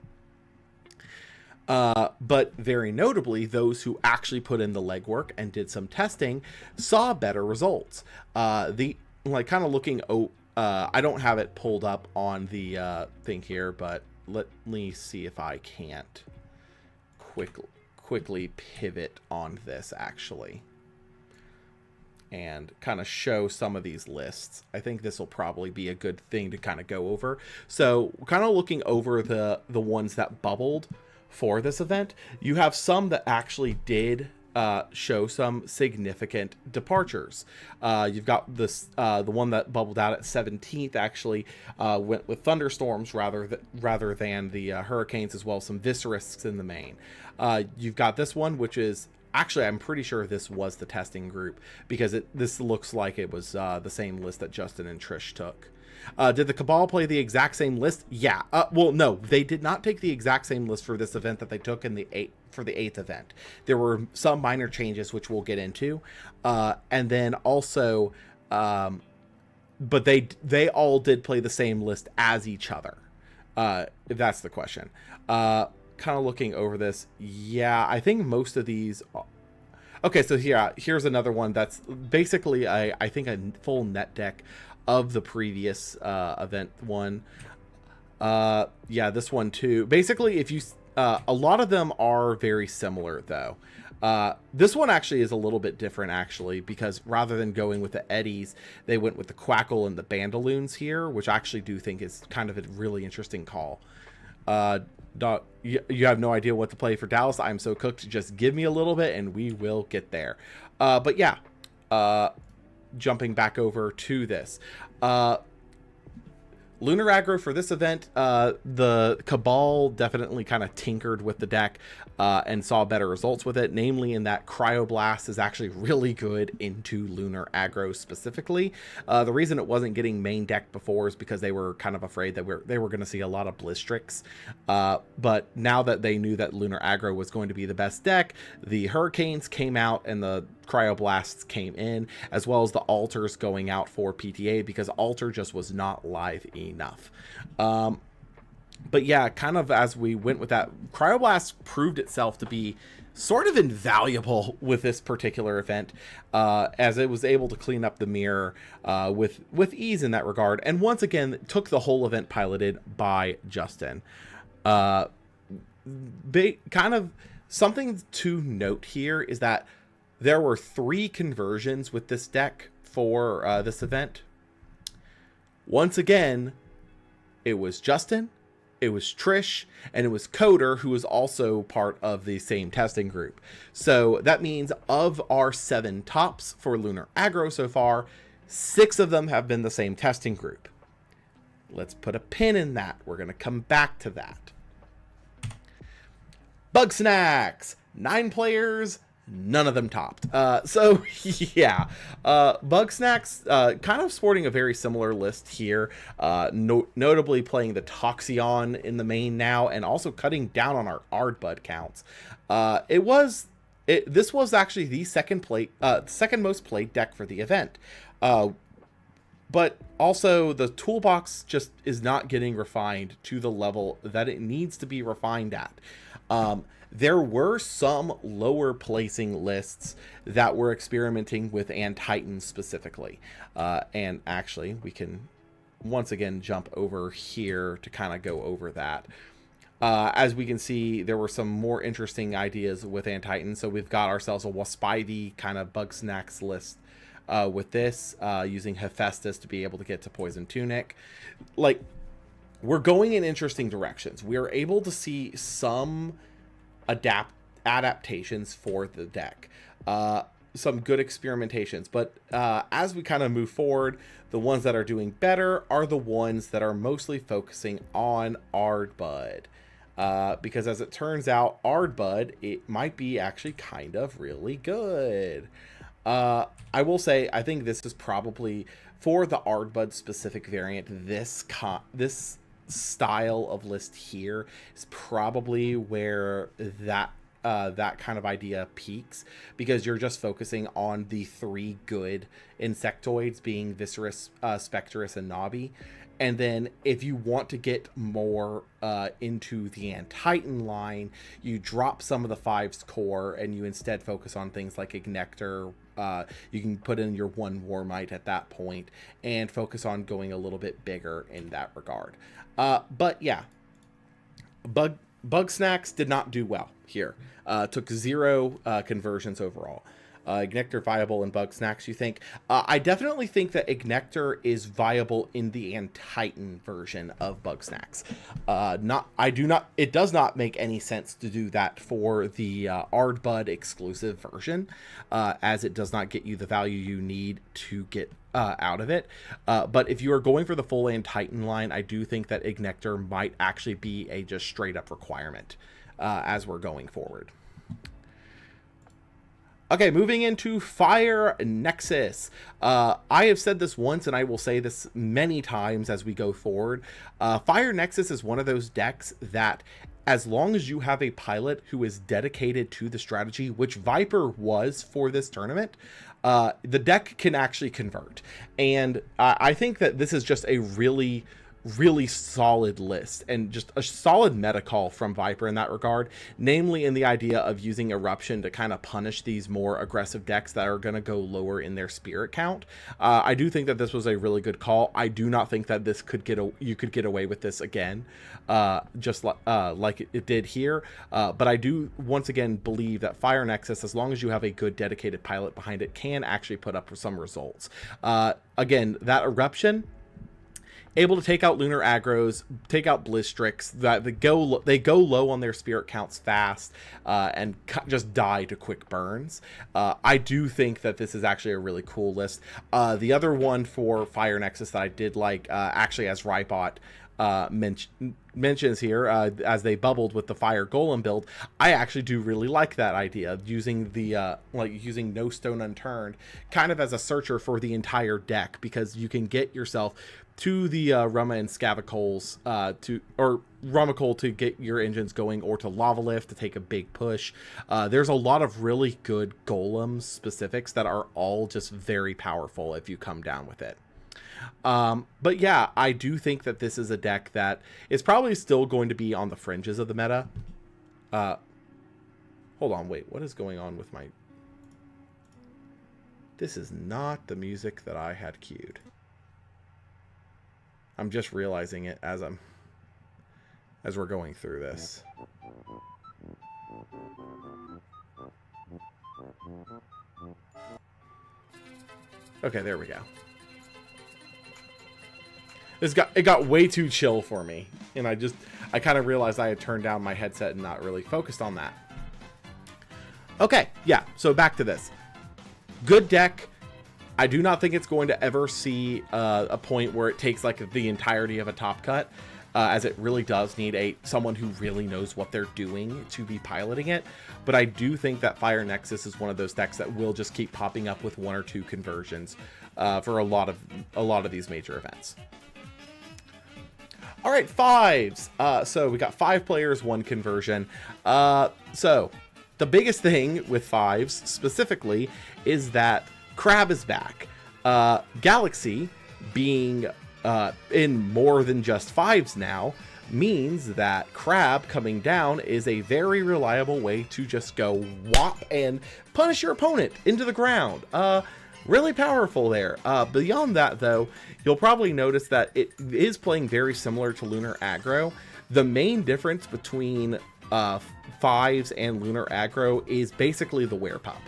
Speaker 1: But very notably, those who actually put in the legwork and did some testing saw better results. I don't have it pulled up on the thing here, but let me see if I can't quickly pivot on this actually and kind of show some of these lists. I think this will probably be a good thing to kind of go over. So kind of looking over the ones that bubbled for this event, you have some that actually did show some significant departures. You've got this the one that bubbled out at 17th actually went with thunderstorms rather than the hurricanes, as well as some Viserisks in the main. You've got this one, which is actually, I'm pretty sure this was the testing group, because this looks like it was the same list that Justin and Trish took. Did the Cabal play the exact same list? Yeah. Well, no, they did not take the exact same list for this event that they took in the 8th event. There were some minor changes, which we'll get into. And then also, but they all did play the same list as each other, if that's the question. Kind of looking over this. Yeah, I think most of these... Okay, so here's another one that's basically, I think, a full net deck of the previous event one. Yeah, this one too. Basically, if you a lot of them are very similar though. This one actually is a little bit different actually, because rather than going with the Eddies, they went with the Quackle and the Bandaloons here, which I actually do think is kind of a really interesting call. You have no idea what to play for Dallas. I'm so cooked. Just give me a little bit and we will get there. But yeah, jumping back over to this. Lunar aggro for this event, the Cabal definitely kind of tinkered with the deck and saw better results with it, namely in that Cryoblast is actually really good into Lunar aggro specifically. The reason it wasn't getting main deck before is because they were kind of afraid that they were going to see a lot of Blistrix. But now that they knew that Lunar aggro was going to be the best deck, the Hurricanes came out and the Cryoblasts came in, as well as the Altars going out for PTA because Altar just was not live enough. But yeah, kind of as we went with that, Cryoblast proved itself to be sort of invaluable with this particular event, as it was able to clean up the mirror with ease in that regard, and once again took the whole event piloted by Justin. Kind of something to note here is that there were 3 conversions with this deck for this event. Once again, it was Justin, it was Trish, and it was Coder, who was also part of the same testing group. So that means of our 7 tops for Lunar aggro so far, 6 of them have been the same testing group. Let's put a pin in that. We're going to come back to that. Bug Snacks, 9 players, none of them topped. So yeah, Bug Snacks kind of sporting a very similar list here, notably playing the Toxeon in the main now and also cutting down on our Ardbud counts. This was actually the second most played deck for the event. But also the toolbox just is not getting refined to the level that it needs to be refined at. There were some lower placing lists that were experimenting with Antitans specifically. And actually, we can once again jump over here to kind of go over that. As we can see, there were some more interesting ideas with Antitans. So we've got ourselves a Waspivy kind of Bug Snacks list with this, using Hephaestus to be able to get to Poison Tunic. Like, we're going in interesting directions. We are able to see some adaptations for the deck, some good experimentations, but as we kind of move forward, the ones that are doing better are the ones that are mostly focusing on Ardbud, because as it turns out, Ardbud, it might be actually kind of really good. I will say, I think this is probably for the Ardbud specific variant, this style of list here is probably where that kind of idea peaks, because you're just focusing on the 3 good insectoids being Viscerus, Spectrus, and Nabi. And then if you want to get more into the Antitan line, you drop some of the 5's core and you instead focus on things like Ignector. You can put in your 1 Warmite at that point and focus on going a little bit bigger in that regard. But yeah, Bug Snacks did not do well here. Took 0 conversions overall. Ignector viable in Bug Snacks, you think? I definitely think that Ignector is viable in the Antitan version of Bug Snacks. It does not make any sense to do that for the Ardbud exclusive version, as it does not get you the value you need to get out of it. But if you are going for the full Antitan line, I do think that Ignector might actually be a just straight up requirement as we're going forward. Okay, moving into Fire Nexus. I have said this once, and I will say this many times as we go forward. Fire Nexus is one of those decks that, as long as you have a pilot who is dedicated to the strategy, which Viper was for this tournament, the deck can actually convert. And I think that this is just a really solid list and just a solid meta call from Viper in that regard, namely in the idea of using Eruption to kind of punish these more aggressive decks that are going to go lower in their spirit count. I do think that this was a really good call. I do not think that this you could get away with this again, just like it did here. But I do once again believe that Fire Nexus, as long as you have a good dedicated pilot behind it, can actually put up some results. Again, that Eruption, able to take out lunar aggros, take out Blistrix, that they go low on their spirit counts fast, and just die to quick burns. I do think that this is actually a really cool list. The other one for Fire Nexus that I did like, actually as Rybot mentions here, as they bubbled with the Fire Golem build, I actually do really like that idea of using the using No Stone Unturned kind of as a searcher for the entire deck, because you can get yourself to the Rama and Scavacoles or Rumacole to get your engines going, or to Lava Lift to take a big push. There's a lot of really good Golem specifics that are all just very powerful if you come down with it. But yeah, I do think that this is a deck that is probably still going to be on the fringes of the meta. Hold on, wait, what is going on with my... This is not the music that I had queued. I'm just realizing it as we're going through this. Okay, there we go. It got way too chill for me, and I kind of realized I had turned down my headset and not really focused on that. Okay, yeah, so back to this. Good deck. I do not think it's going to ever see a point where it takes like the entirety of a top cut, as it really does need someone who really knows what they're doing to be piloting it. But I do think that Fire Nexus is one of those decks that will just keep popping up with 1 or 2 conversions for a lot of these major events. All right, fives. So we got 5 players, 1 conversion. So the biggest thing with fives specifically is that Crab is back. Galaxy being in more than just 5s now means that Crab coming down is a very reliable way to just go whop and punish your opponent into the ground. Really powerful there. Beyond that, though, you'll probably notice that it is playing very similar to Lunar Aggro. The main difference between 5s and Lunar Aggro is basically the Werepup.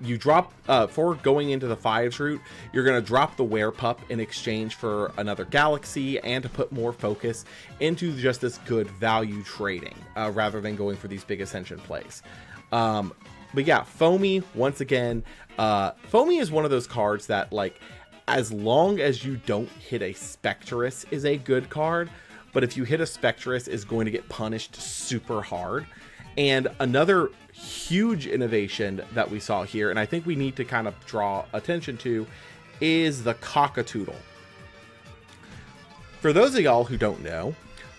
Speaker 1: You drop, for going into the 5s route, you're going to drop the Werepup in exchange for another Galaxy and to put more focus into just this good value trading, rather than going for these big Ascension plays. But yeah, Foamy, once again, Foamy is one of those cards that, like, as long as you don't hit a Spectress is a good card, but if you hit a Spectress, is going to get punished super hard. And another huge innovation that we saw here, and I think we need to kind of draw attention to, is the Cockatoodle. For those of y'all who don't know,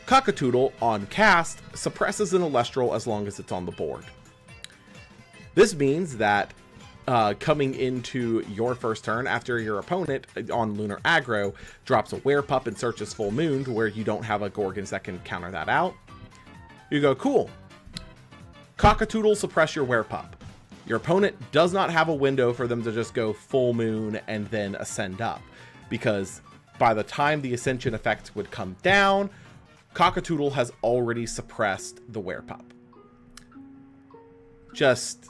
Speaker 1: Cockatoodle on cast suppresses an Celestial as long as it's on the board. This means that coming into your first turn, after your opponent on Lunar Aggro drops a Werepup and searches Full Moon to where you don't have a Gorgons that can counter that out, you go, cool. Cockatoodle suppress your Werepup. Your opponent does not have a window for them to just go Full Moon and then ascend up, because by the time the Ascension effect would come down, Cockatoodle has already suppressed the Werepup. Just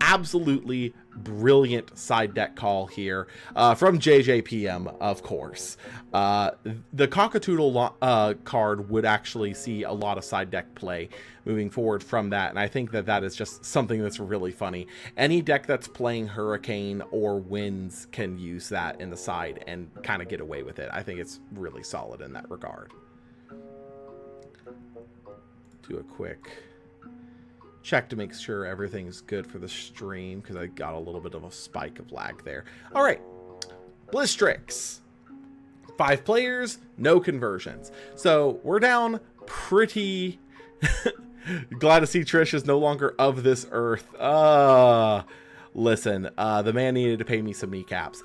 Speaker 1: absolutely brilliant side deck call here from JJPM, of course. The Cockatoodle card would actually see a lot of side deck play moving forward from that, and I think that that is just something that's really funny. Any deck that's playing Hurricane or Winds can use that in the side and kind of get away with it. I think it's really solid in that regard. Do a quick check to make sure everything's good for the stream, because I got a little bit of a spike of lag there. All right, Blistrix. 5 players, no conversions. So we're down pretty... Glad to see Trish is no longer of this earth. Listen, the man needed to pay me some kneecaps.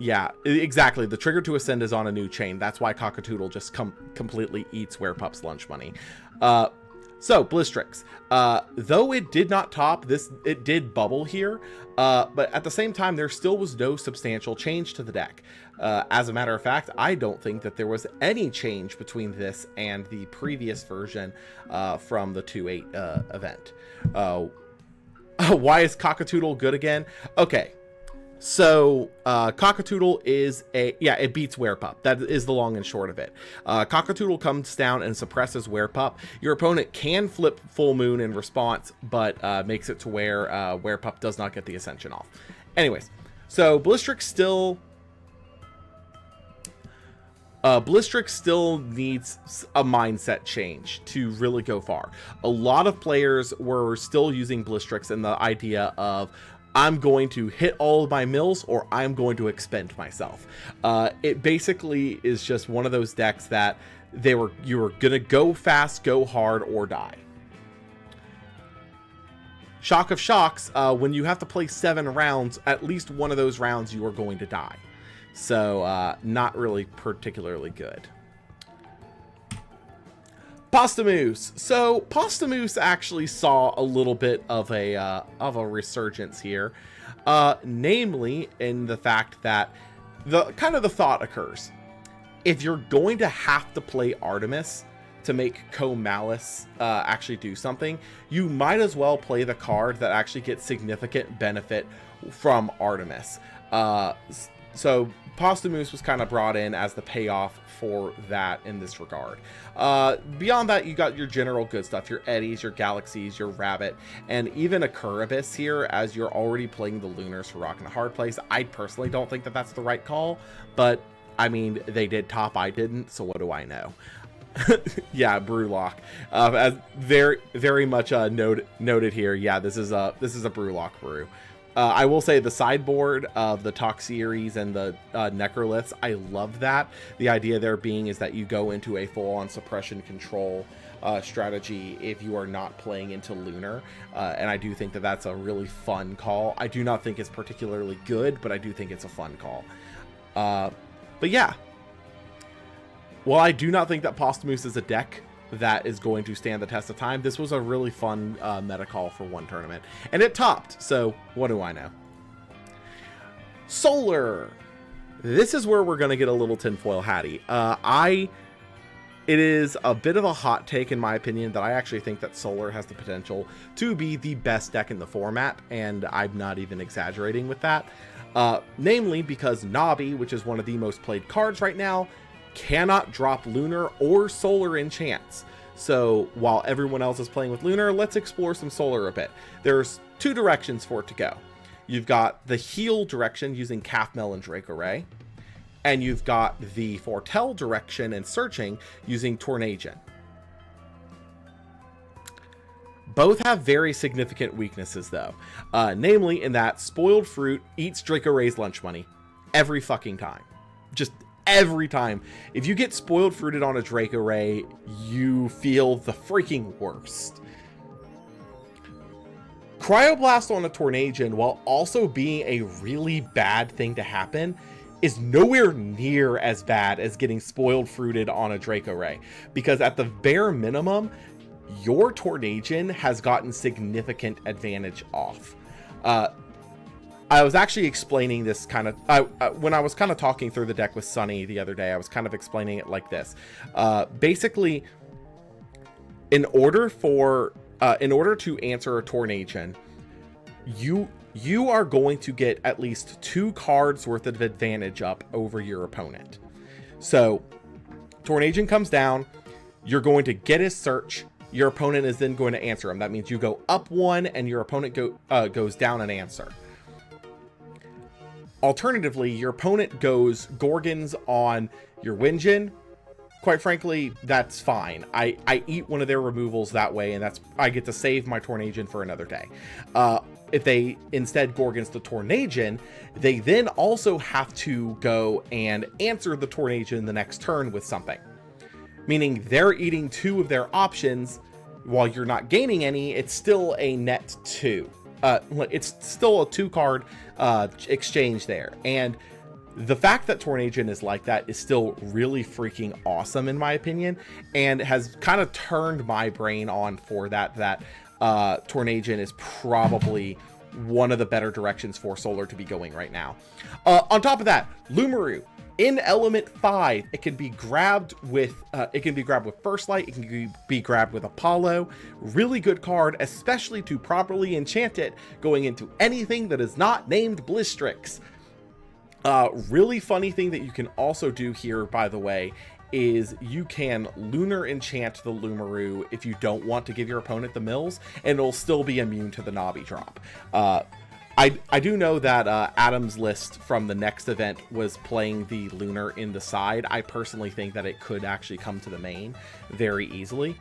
Speaker 1: Yeah, exactly. The trigger to ascend is on a new chain. That's why Cockatoodle just completely eats Werepup's lunch money. So, Blistrix, though it did not top this, it did bubble here, but at the same time, there still was no substantial change to the deck. As a matter of fact, I don't think that there was any change between this and the previous version from the 2.8 event. Why is Cockatoodle good again? Okay, So, Cockatoodle is it beats Werepup. That is the long and short of it. Cockatoodle comes down and suppresses Werepup. Your opponent can flip Full Moon in response, but makes it to where Werepup does not get the Ascension off. Anyways, so Blistrix still needs a mindset change to really go far. A lot of players were still using Blistrix in the idea of, I'm going to hit all of my mills or I'm going to expend myself. It basically is just one of those decks that you were going to go fast, go hard, or die. Shock of Shocks, when you have to play 7 rounds, at least one of those rounds you are going to die. So, not really particularly good. Pastamoose. So Pastamoose actually saw a little bit of a resurgence here, namely in the fact that the thought occurs: if you're going to have to play Artemis to make Co-Malice actually do something, you might as well play the card that actually gets significant benefit from Artemis. So Pastamoose was kind of brought in as the payoff for that in this regard. Beyond that, you got your general good stuff, your Eddies, your Galaxies, your Rabbit, and even a Curubus here, as you're already playing the Lunars for Rock and a Hard Place. I personally don't think that that's the right call, but I mean, they did top, I didn't, so what do I know? Yeah, Brewlock. As very much noted here. Yeah, this is a Brewlock brew. I will say the sideboard of the Toxeres and the Necroliths, I love that. The idea there being is that you go into a full-on suppression control strategy if you are not playing into Lunar, and I do think that that's a really fun call. I do not think it's particularly good, but I do think it's a fun call. But yeah, while I do not think that Pastamoose is a deck that is going to stand the test of time, this was a really fun meta call for one tournament, and it topped, so what do I know? Solar. This is where we're going to get a little tinfoil hatty. It is a bit of a hot take in my opinion that I actually think that Solar has the potential to be the best deck in the format, and I'm not even exaggerating with that. Namely because Navi, which is one of the most played cards right now, cannot drop Lunar or Solar in chance. So while everyone else is playing with Lunar, let's explore some Solar a bit. There's 2 directions for it to go. You've got the heal direction using Calfmel and Draco Ray, and you've got the foretell direction and searching using Tornadien. Both have very significant weaknesses though, namely in that Spoiled Fruit eats Draco Ray's lunch money every fucking time. Just every time. If you get Spoiled Fruited on a Draco Ray, you feel the freaking worst. Cryoblast on a Tornadien, while also being a really bad thing to happen, is nowhere near as bad as getting Spoiled Fruited on a Draco Ray, because at the bare minimum, your Tornadien has gotten significant advantage off. I was actually explaining this kind of, when I was kind of talking through the deck with Sunny the other day, I was kind of explaining it like this. Basically, in order to answer a Tornadien, you are going to get at least 2 cards worth of advantage up over your opponent. So, Tornadien comes down, you're going to get his search, your opponent is then going to answer him. That means you go up 1 and your opponent goes down an answer. Alternatively, your opponent goes Gorgons on your Winjin. Quite frankly, that's fine. I eat one of their removals that way, and I get to save my Tornadien for another day. If they instead Gorgons the Tornadien, they then also have to go and answer the Tornadien the next turn with something. Meaning they're eating 2 of their options while you're not gaining any. It's still a net 2. It's still a 2-card exchange there, and the fact that Tornadien is like that is still really freaking awesome in my opinion, and has kind of turned my brain on for that Tornadien is probably one of the better directions for Solar to be going right now. On top of that, Lumaru, In Element 5, it can be grabbed with First Light, it can be grabbed with Apollo. Really good card, especially to properly enchant it going into anything that is not named Blistrix. Really funny thing that you can also do here, by the way, is you can Lunar Enchant the Lumaroo if you don't want to give your opponent the mills, and it'll still be immune to the Navi drop. I do know that Adam's list from the next event was playing the Lunar in the side. I personally think that it could actually come to the main very easily.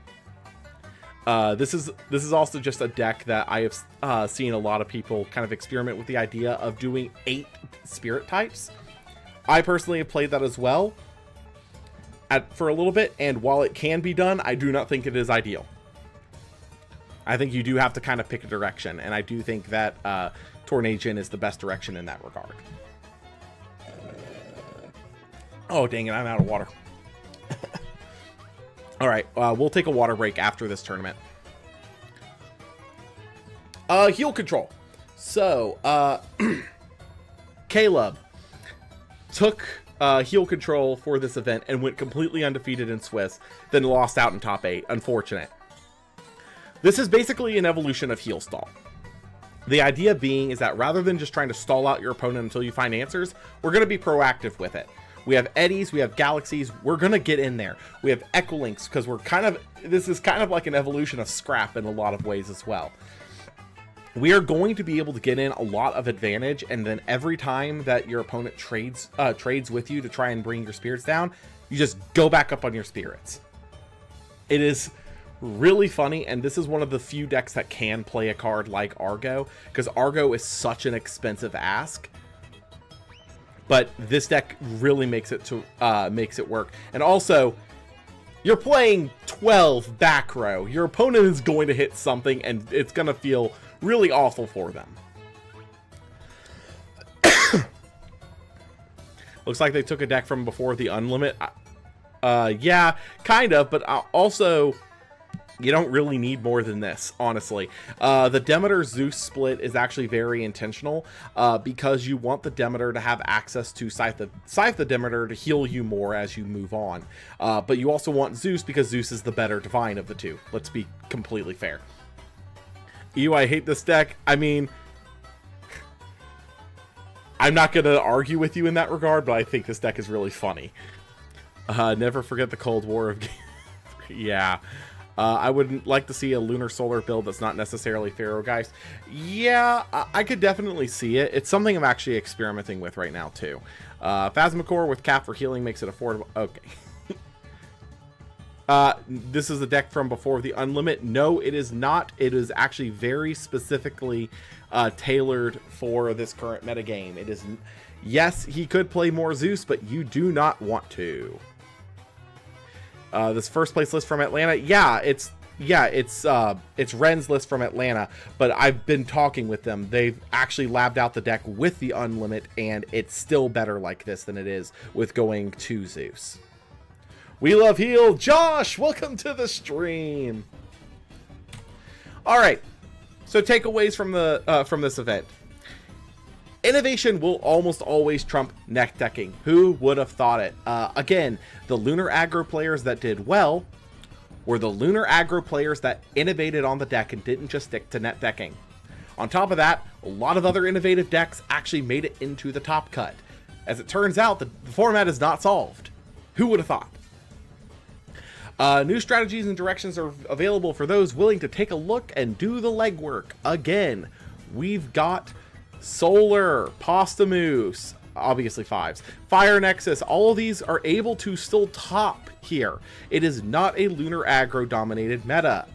Speaker 1: This is also just a deck that I have seen a lot of people kind of experiment with the idea of doing 8 spirit types. I personally have played that as well for a little bit, and while it can be done, I do not think it is ideal. I think you do have to kind of pick a direction, and I do think that Tornadian is the best direction in that regard. Oh, dang it, I'm out of water. All right, we'll take a water break after this tournament. Heal control. So, Caleb took heal control for this event and went completely undefeated in Swiss, then lost out in top 8. Unfortunate. This is basically an evolution of heal stall. The idea being is that rather than just trying to stall out your opponent until you find answers, we're going to be proactive with it. We have eddies, we have galaxies, we're going to get in there. We have echolinks because this is kind of like an evolution of scrap in a lot of ways as well. We are going to be able to get in a lot of advantage, and then every time that your opponent trades with you to try and bring your spirits down, you just go back up on your spirits. It is really funny, and this is one of the few decks that can play a card like Argo, because Argo is such an expensive ask. But this deck really makes it work. And also, you're playing 12 back row. Your opponent is going to hit something, and it's going to feel really awful for them. Looks like they took a deck from before the Unlimit. Yeah, kind of, but also, you don't really need more than this, honestly. The Demeter Zeus split is actually very intentional because you want the Demeter to have access to Scythe the Demeter to heal you more as you move on. But you also want Zeus because Zeus is the better divine of the two. Let's be completely fair. Ew, I hate this deck. I mean, I'm not going to argue with you in that regard, but I think this deck is really funny. Never forget the Cold War of... Yeah. I would like to see a Lunar Solar build that's not necessarily Pharaohgeist. Yeah, I could definitely see it. It's something I'm actually experimenting with right now, too. Phasmacore with Cap for healing makes it affordable. Okay. This is a deck from before the Unlimit. No, it is not. It is actually very specifically tailored for this current metagame. It is... Yes, he could play more Zeus, but you do not want to. This first place list from Atlanta, it's Ren's list from Atlanta, but I've been talking with them. They've actually labbed out the deck with the Unlimit, and it's still better like this than it is with going to Zeus. We love heal. Josh, welcome to the stream. All right, so takeaways from this event. Innovation will almost always trump neck decking. Who would have thought it? Again, the Lunar aggro players that did well were the Lunar aggro players that innovated on the deck and didn't just stick to net decking. On top of that, a lot of other innovative decks actually made it into the top cut. As it turns out, the format is not solved. Who would have thought? New strategies and directions are available for those willing to take a look and do the legwork. Again, we've got Solar, Posthumous, obviously 5s, Fire Nexus, all of these are able to still top here. It is not a Lunar aggro dominated meta,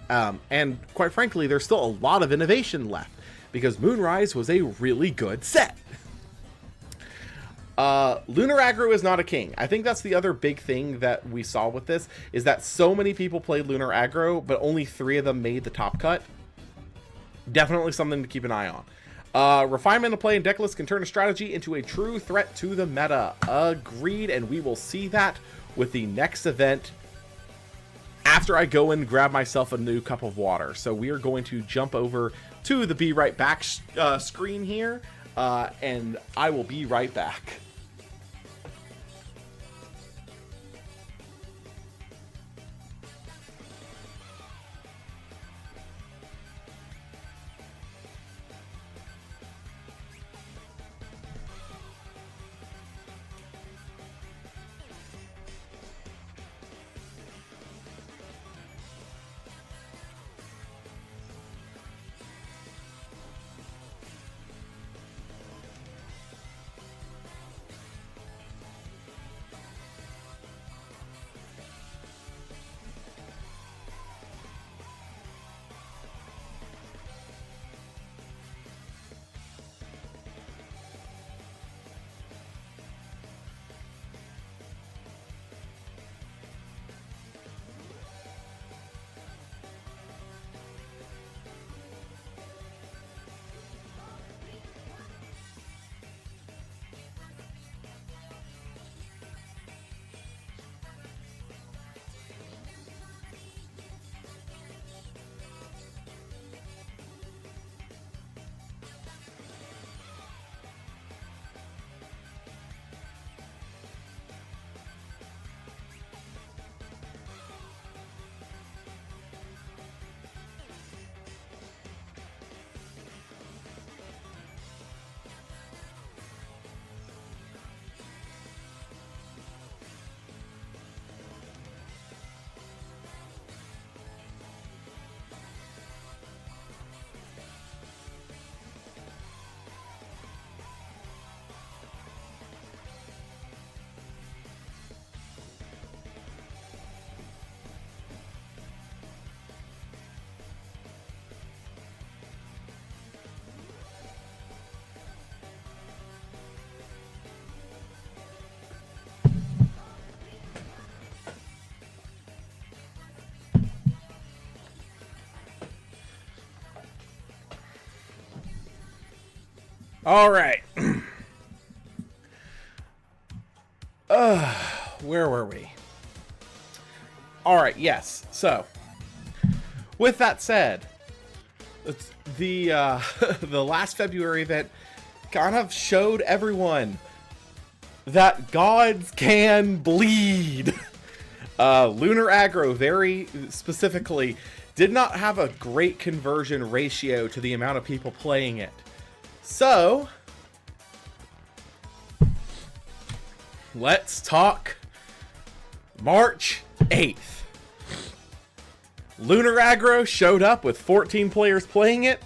Speaker 1: and quite frankly, there's still a lot of innovation left because Moonrise was a really good set. Lunar aggro is not a king. I think that's the other big thing that we saw with this, is that so many people played Lunar aggro, but only 3 of them made the top cut. Definitely something to keep an eye on. Refinement of play and decklist can turn a strategy into a true threat to the meta. Agreed, and we will see that with the next event after I go and grab myself a new cup of water. So we are going to jump over to the Be Right Back screen here, and I will be right back. All right. Where were we? All right, yes. So, with that said, it's the the last February event kind of showed everyone that gods can bleed. Lunar Aggro, very specifically, did not have a great conversion ratio to the amount of people playing it. So, let's talk March 8th. Lunar Aggro showed up with 14 players playing it,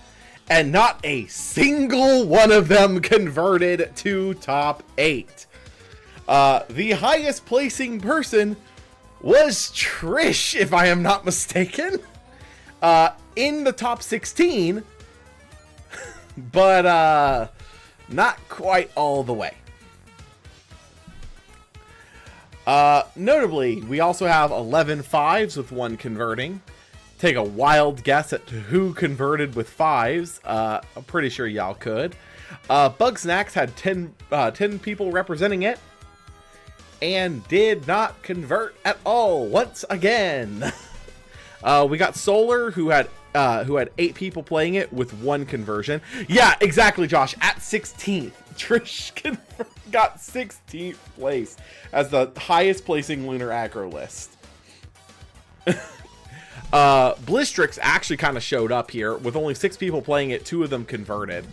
Speaker 1: and not a single one of them converted to top 8. The highest placing person was Trish, if I am not mistaken, in the top 16, but not quite all the way. Notably, we also have 11 5s with 1 converting. Take a wild guess at who converted with 5s. I'm pretty sure y'all could. Bugsnax had 10 people representing it, and did not convert at all once again. We got Solar, who had 8 people playing it with 1 conversion. Yeah, exactly, Josh. At 16th, Trish got 16th place as the highest placing Lunar Aggro list. Blistrix actually kind of showed up here with only 6 people playing it. 2 of them converted.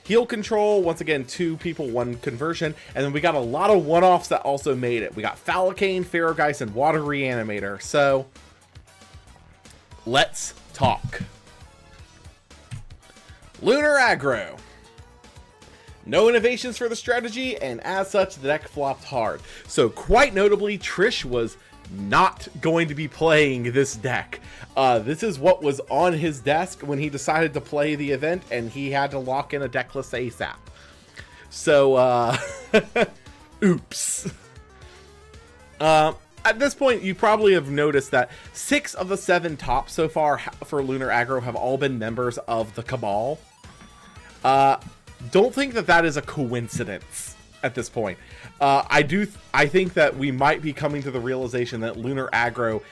Speaker 1: Heal Control, once again, 2 people, 1 conversion. And then we got a lot of one-offs that also made it. We got Falacane, Ferrogeist, and Water Reanimator. So, let's talk. Lunar Aggro. No innovations for the strategy, and as such, the deck flopped hard. So, quite notably, Trish was not going to be playing this deck. This is what was on his desk when he decided to play the event, and he had to lock in a deck list ASAP. So, oops. At this point, you probably have noticed that 6 of the 7 tops so far for Lunar Aggro have all been members of the Cabal. Don't think that that is a coincidence at this point. I think that we might be coming to the realization that Lunar Aggro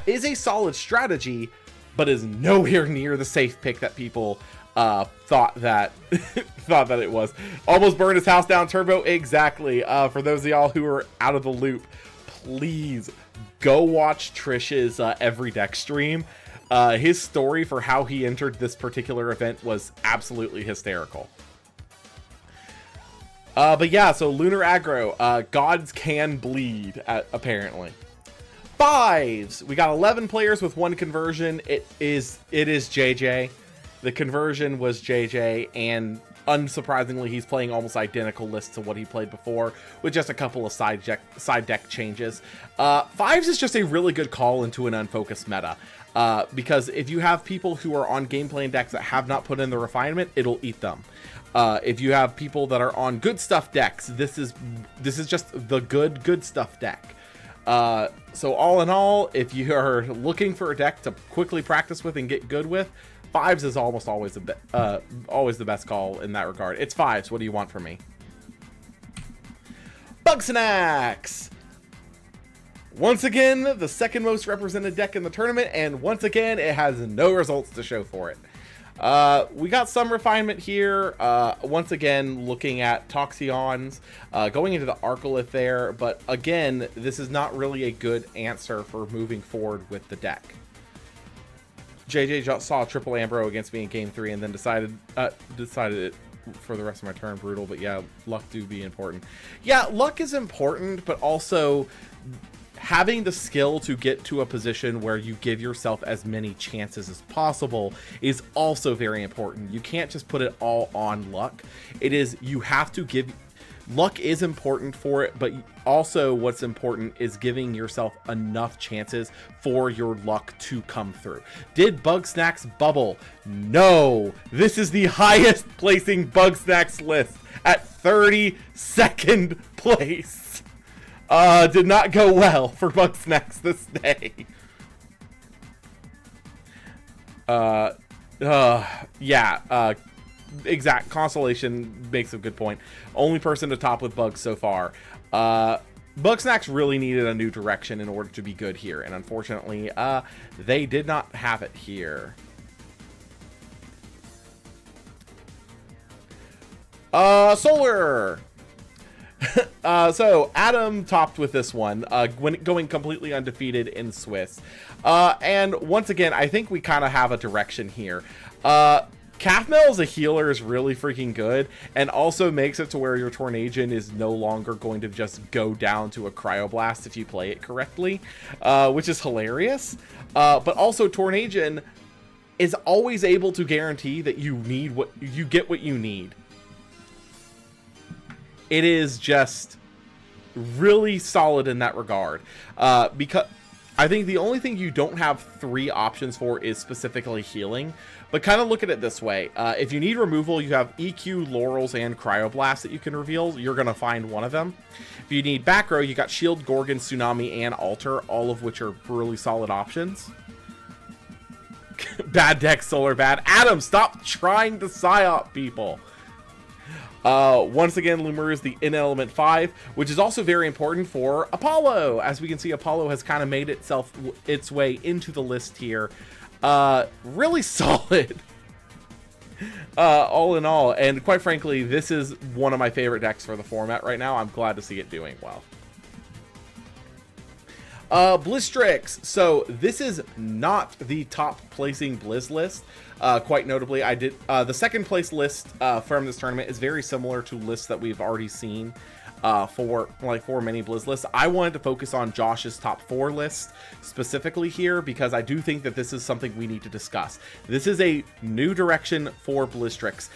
Speaker 1: is a solid strategy, but is nowhere near the safe pick that people thought that it was. Almost burned his house down, Turbo. Exactly. For those of y'all who are out of the loop, please go watch Trish's every deck stream. His story for how he entered this particular event was absolutely hysterical. But yeah, so Lunar Aggro, gods can bleed, apparently. 5s, we got 11 players with 1 conversion. It is JJ. The conversion was JJ, and unsurprisingly, he's playing almost identical lists to what he played before, with just a couple of side deck changes. 5s is just a really good call into an unfocused meta. Because if you have people who are on game plan decks that have not put in the refinement, it'll eat them. If you have people that are on good stuff decks, this is just the good stuff deck. So all in all, if you are looking for a deck to quickly practice with and get good with, 5s is almost always the best call in that regard. It's 5s. What do you want from me? Bugsnax! Once again, the second most represented deck in the tournament, and once again, it has no results to show for it. We got some refinement here. Once again, looking at Toxion's, going into the Arcolith there, but again, this is not really a good answer for moving forward with the deck. JJ saw triple Ambro against me in game 3 and then decided it for the rest of my turn. Brutal, but yeah, luck do be important. Yeah, luck is important, but also having the skill to get to a position where you give yourself as many chances as possible is also very important. You can't just put it all on luck. You have to give... Luck is important for it, but also what's important is giving yourself enough chances for your luck to come through. Did Bugsnax bubble? No! This is the highest placing Bugsnax list at 32nd place. Did not go well for Bugsnax this day. exact. Constellation makes a good point. Only person to top with Bugs so far. Bugsnax really needed a new direction in order to be good here, and unfortunately, they did not have it here. Solar! So Adam topped with this one, when going completely undefeated in Swiss. And once again, I think we kind of have a direction here. Calfmel as a healer is really freaking good, and also makes it to where your Tornadian is no longer going to just go down to a Cryoblast if you play it correctly, which is hilarious. But also Tornadian is always able to guarantee that you get what you need. It is just really solid in that regard, because I think the only thing you don't have 3 options for is specifically healing. But kind of look at it this way. If you need removal, you have EQ, Laurels, and Cryoblast that you can reveal. You're going to find one of them. If you need back row, you got Shield, Gorgon, Tsunami, and Alter, all of which are really solid options. Bad deck, Solar bad. Adam, stop trying to psyop people. Once again, Lumur is the in element 5, which is also very important for Apollo. As we can see, Apollo has kind of made its way into the list here. Really solid, all in all. And quite frankly, this is one of my favorite decks for the format right now. I'm glad to see it doing well. Blistrix. So this is not the top placing Blizz list. Quite notably, I did the second place list from this tournament is very similar to lists that we've already seen for many Blizz lists. I wanted to focus on Josh's top 4 list specifically here because I do think that this is something we need to discuss. This is a new direction for Blistrix.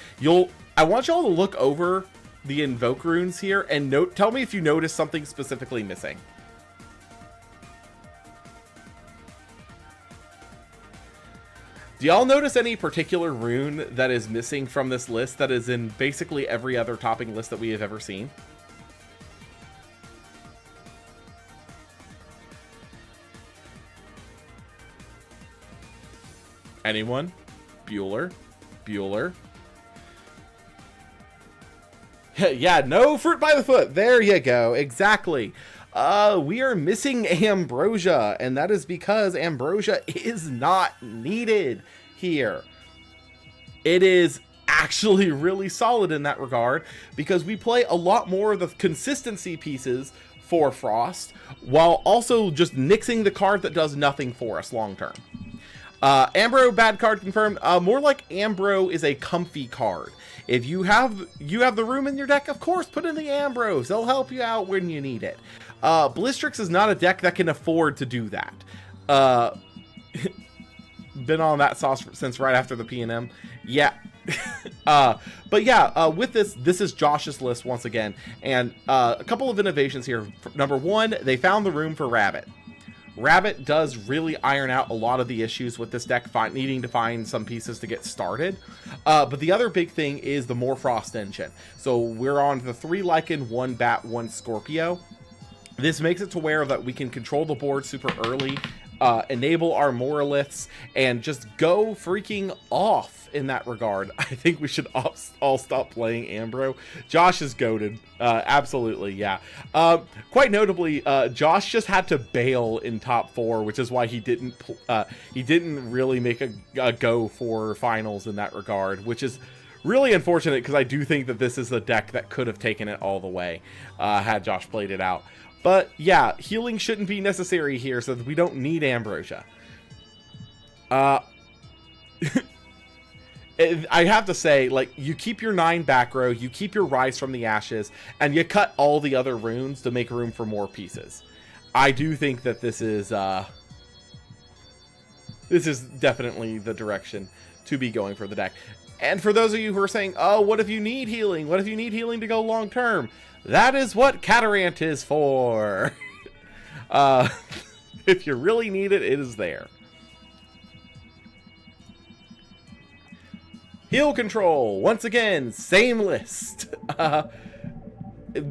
Speaker 1: I want y'all to look over the Invoke runes here and tell me if you notice something specifically missing. Do y'all notice any particular rune that is missing from this list that is in basically every other topping list that we have ever seen? Anyone? Bueller? Bueller? Yeah, no fruit by the foot. There you go. Exactly. We are missing Ambrosia, and that is because Ambrosia is not needed here. It is actually really solid in that regard because we play a lot more of the consistency pieces for Frost while also just nixing the card that does nothing for us long term. Ambro, bad card confirmed. More like Ambro is a comfy card. If you have the room in your deck, of course, put in the Ambros. They'll help you out when you need it. Blistrix is not a deck that can afford to do that. Been on that sauce since right after the P&M. Yeah. But yeah, with this is Josh's list once again. And a couple of innovations here. Number 1, they found the room for Rabbit. Rabbit does really iron out a lot of the issues with this deck, needing to find some pieces to get started. But the other big thing is the More Frost engine. So we're on the 3 Lycan, 1 Bat, 1 Scorpio. This makes it to where that we can control the board super early, enable our Moroliths, and just go freaking off in that regard. I think we should all stop playing Ambro. Josh is goated. Absolutely, yeah. Quite notably, Josh just had to bail in top 4, which is why he didn't really make a go for finals in that regard, which is really unfortunate because I do think that this is a deck that could have taken it all the way had Josh played it out. But yeah, healing shouldn't be necessary here, so that we don't need Ambrosia. I have to say, like, you keep your 9 back row, you keep your Rise from the Ashes, and you cut all the other runes to make room for more pieces. I do think that this is definitely the direction to be going for the deck. And for those of you who are saying, oh, what if you need healing? What if you need healing to go long term? That is what Catarant is for. If you really need it, it is there. Heal control. Once again, same list.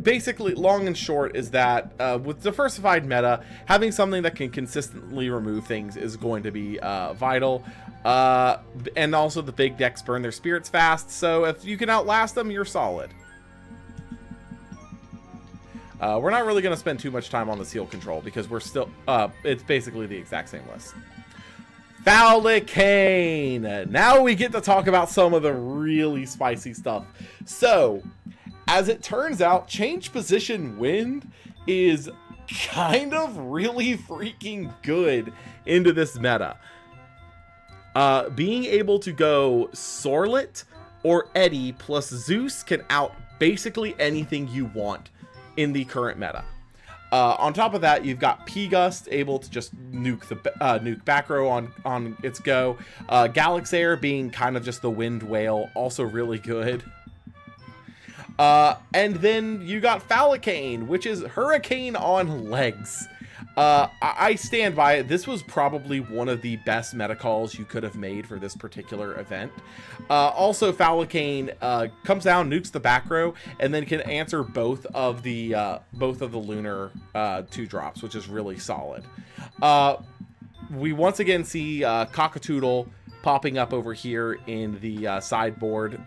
Speaker 1: basically, long and short is that with diversified meta, having something that can consistently remove things is going to be vital. And also the big decks burn their spirits fast, so if you can outlast them, you're solid. We're not really going to spend too much time on the seal control because we're still, it's basically the exact same list. Falicane! Now we get to talk about some of the really spicy stuff. So, as it turns out, change position wind is kind of really freaking good into this meta. Being able to go Sorlet or Eddie plus Zeus can out basically anything you want in the current meta. On top of that, you've got P-Gust able to just nuke the nuke back row on its go. Galaxair being kind of just the wind whale, also really good. And then you got Falicane, which is Hurricane on legs. I stand by it. This was probably one of the best meta calls you could have made for this particular event. Also, Falicane comes down, nukes the back row, and then can answer both of the lunar 2-drops, which is really solid. We once again see Cockatoodle popping up over here in the sideboard.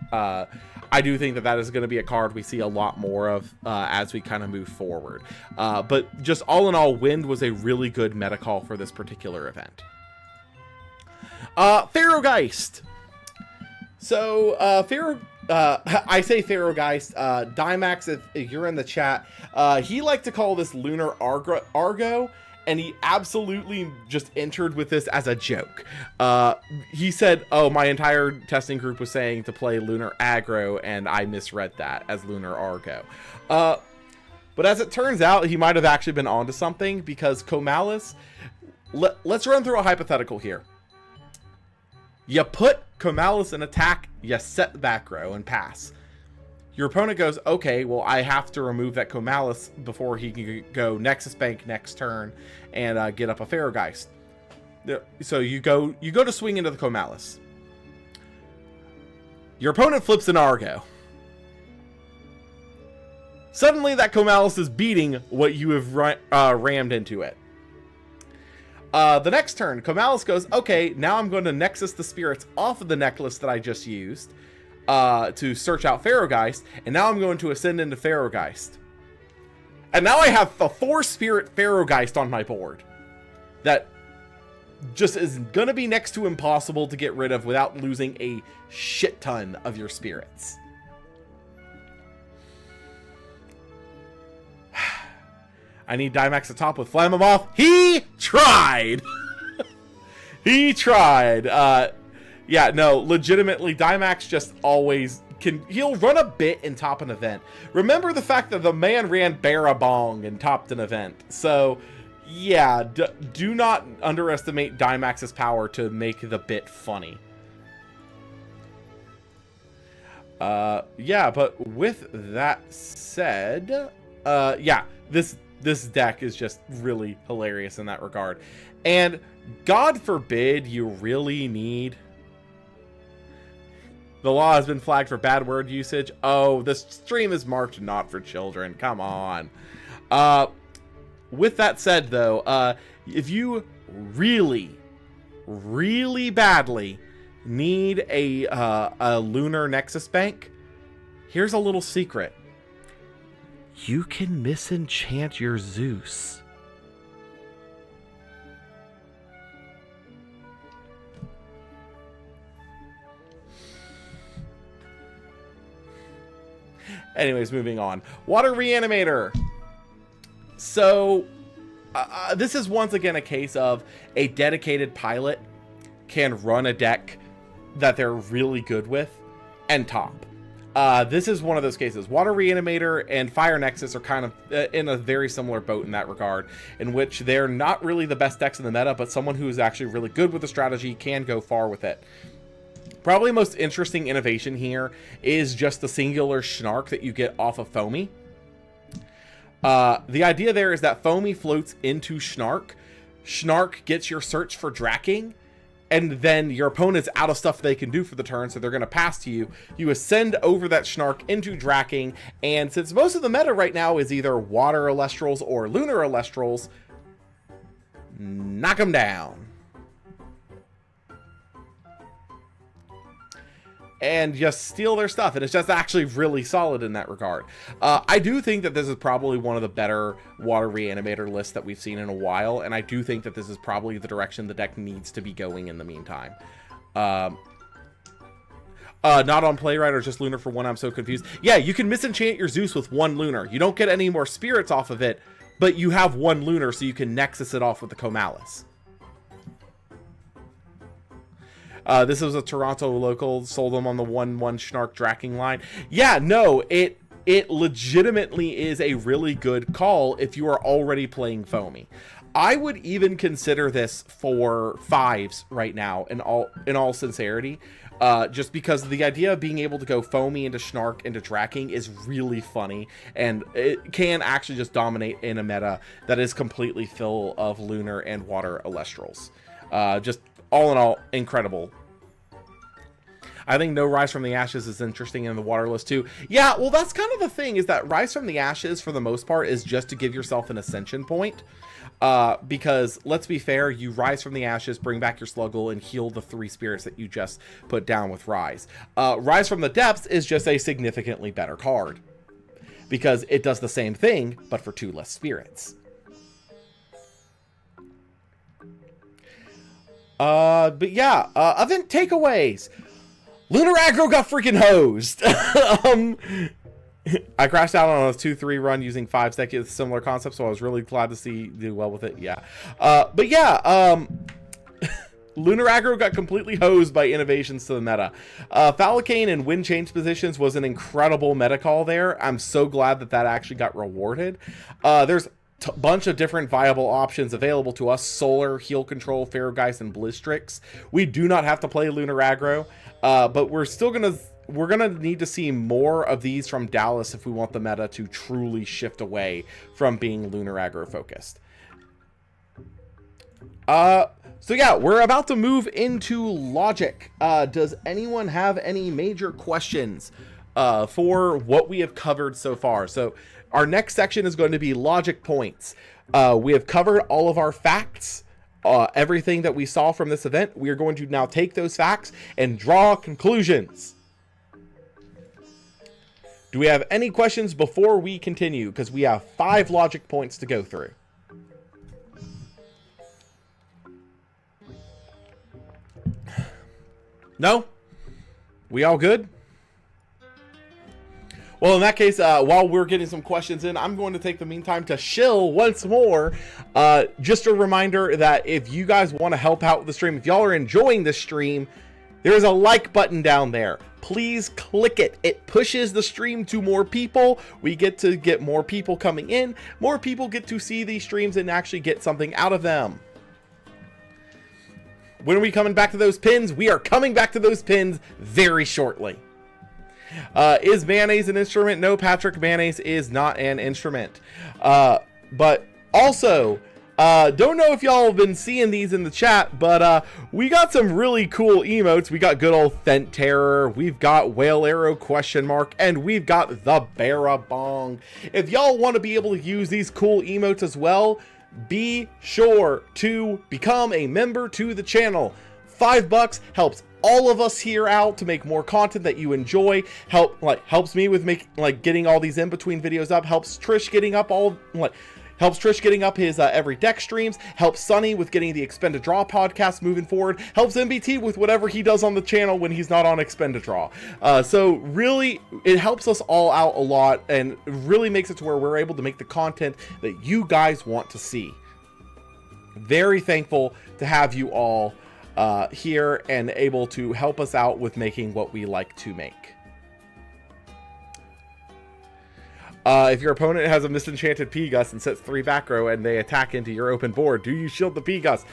Speaker 1: I do think that that is going to be a card we see a lot more of as we kind of move forward. But just all in all, Wind was a really good meta call for this particular event. Pharaohgeist. So, I say Pharaohgeist. Dimax, if you're in the chat, he liked to call this Lunar Argo. And he absolutely just entered with this as a joke. He said, oh, my entire testing group was saying to play Lunar Aggro, and I misread that as Lunar Argo. But as it turns out, he might have actually been onto something, because Comalis... Let's run through a hypothetical here. You put Comalis in attack, you set the back row and pass. Your opponent goes, okay, well, I have to remove that Comalis before he can go Nexus Bank next turn and get up a Pharaohgeist. So you go to swing into the Comalis. Your opponent flips an Argo. Suddenly that Comalis is beating what you have rammed into it. The next turn, Comalis goes, okay, now I'm going to Nexus the spirits off of the necklace that I just used. To search out Pharaohgeist, and now I'm going to ascend into Pharaohgeist. And now I have a 4-spirit Pharaohgeist on my board. That just is going to be next to impossible to get rid of without losing a shit ton of your spirits. I need Dimax at top with Flammomoth. He tried! He tried! Yeah, no, legitimately, Dimax just always he'll run a bit and top an event. Remember the fact that the man ran Barabong and topped an event. So, yeah, do not underestimate Dimax's power to make the bit funny. Yeah, but with that said, yeah, this deck is just really hilarious in that regard. And God forbid you really need... The law has been flagged for bad word usage. Oh, the stream is marked not for children. Come on. With that said, though, if you really, really badly need a Lunar Nexus Bank, here's a little secret. You can misenchant your Zeus. Anyways, moving on. Water Reanimator. So, this is once again a case of a dedicated pilot can run a deck that they're really good with and top. This is one of those cases. Water Reanimator and Fire Nexus are kind of in a very similar boat in that regard, in which they're not really the best decks in the meta, but someone who is actually really good with the strategy can go far with it. Probably most interesting innovation here is just the singular Snark that you get off of Foamy. The idea there is that Foamy floats into Snark. Snark gets your search for Draking, and then your opponent's out of stuff they can do for the turn, so they're going to pass to you. You ascend over that Schnark into Dracking, and since most of the meta right now is either Water Elestrals or Lunar Elestrals, knock them down. And just steal their stuff, and it's just actually really solid in that regard. I do think that this is probably one of the better Water Reanimator lists that we've seen in a while, and I do think that this is probably the direction the deck needs to be going in the meantime. Not on Playwright or just Lunar for one, I'm so confused. Yeah, you can misenchant your Zeus with one Lunar. You don't get any more spirits off of it, but you have one Lunar, so you can Nexus it off with the Comalis. This was a Toronto local, sold them on the 1/1 Schnark Dracking line. Yeah, no, it legitimately is a really good call if you are already playing Foamy. I would even consider this for 5s right now, in all sincerity, just because the idea of being able to go Foamy into Schnark into Dracking is really funny, and it can actually just dominate in a meta that is completely full of Lunar and Water Elestrals. Just all in all, incredible. I think no Rise from the Ashes is interesting in the water list too. Yeah, well, that's kind of the thing, is that Rise from the Ashes, for the most part, is just to give yourself an ascension point. Because, let's be fair, you Rise from the Ashes, bring back your Sluggle, and heal the 3 spirits that you just put down with Rise. Rise from the Depths is just a significantly better card, because it does the same thing, but for 2 less spirits. But yeah, event takeaways. Lunar Aggro got freaking hosed. I crashed out on a 2-3 run using 5 stack with similar concept, so I was really glad to see do well with it. Yeah. But yeah, Lunar Aggro got completely hosed by innovations to the meta. Falcane and Wind Change positions was an incredible meta call there. I'm so glad that that actually got rewarded. There's bunch of different viable options available to us: Solar, Heal Control, Ferrogeist, and Blistrix. We do not have to play Lunar Aggro, but we're gonna need to see more of these from Dallas if we want the meta to truly shift away from being Lunar Aggro focused. So yeah, we're about to move into Logic. Does anyone have any major questions for what we have covered so far? So our next section is going to be Logic points. We have covered all of our facts, everything that we saw from this event. We are going to now take those facts and draw conclusions. Do we have any questions before we continue? Because we have 5 Logic points to go through. No? We all good? Well, in that case, while we're getting some questions in, I'm going to take the meantime to shill once more. Just a reminder that if you guys want to help out with the stream, if y'all are enjoying this stream, there is a like button down there. Please click it. It pushes the stream to more people. We get to get more people coming in. More people get to see these streams and actually get something out of them. When are we coming back to those pins? We are coming back to those pins very shortly. Is mayonnaise an instrument? No, Patrick, mayonnaise is not an instrument. But also, don't know if y'all have been seeing these in the chat, but we got some really cool emotes. We got good old Thent Terror, we've got Whale Arrow question mark, and we've got the Barabong. If y'all want to be able to use these cool emotes as well, be sure to become a member to the channel. $5 helps all of us here out to make more content that you enjoy. Helps me with getting all these in between videos up. Helps Trish getting up his every deck streams. Helps Sunny with getting the Expend to Draw podcast moving forward. Helps MBT with whatever he does on the channel when he's not on Expend to Draw. So really, it helps us all out a lot and really makes it to where we're able to make the content that you guys want to see. Very thankful to have you all here and able to help us out with making what we like to make. If your opponent has a misenchanted P-Gus and sets 3 back row and they attack into your open board, do you shield the P-Gus?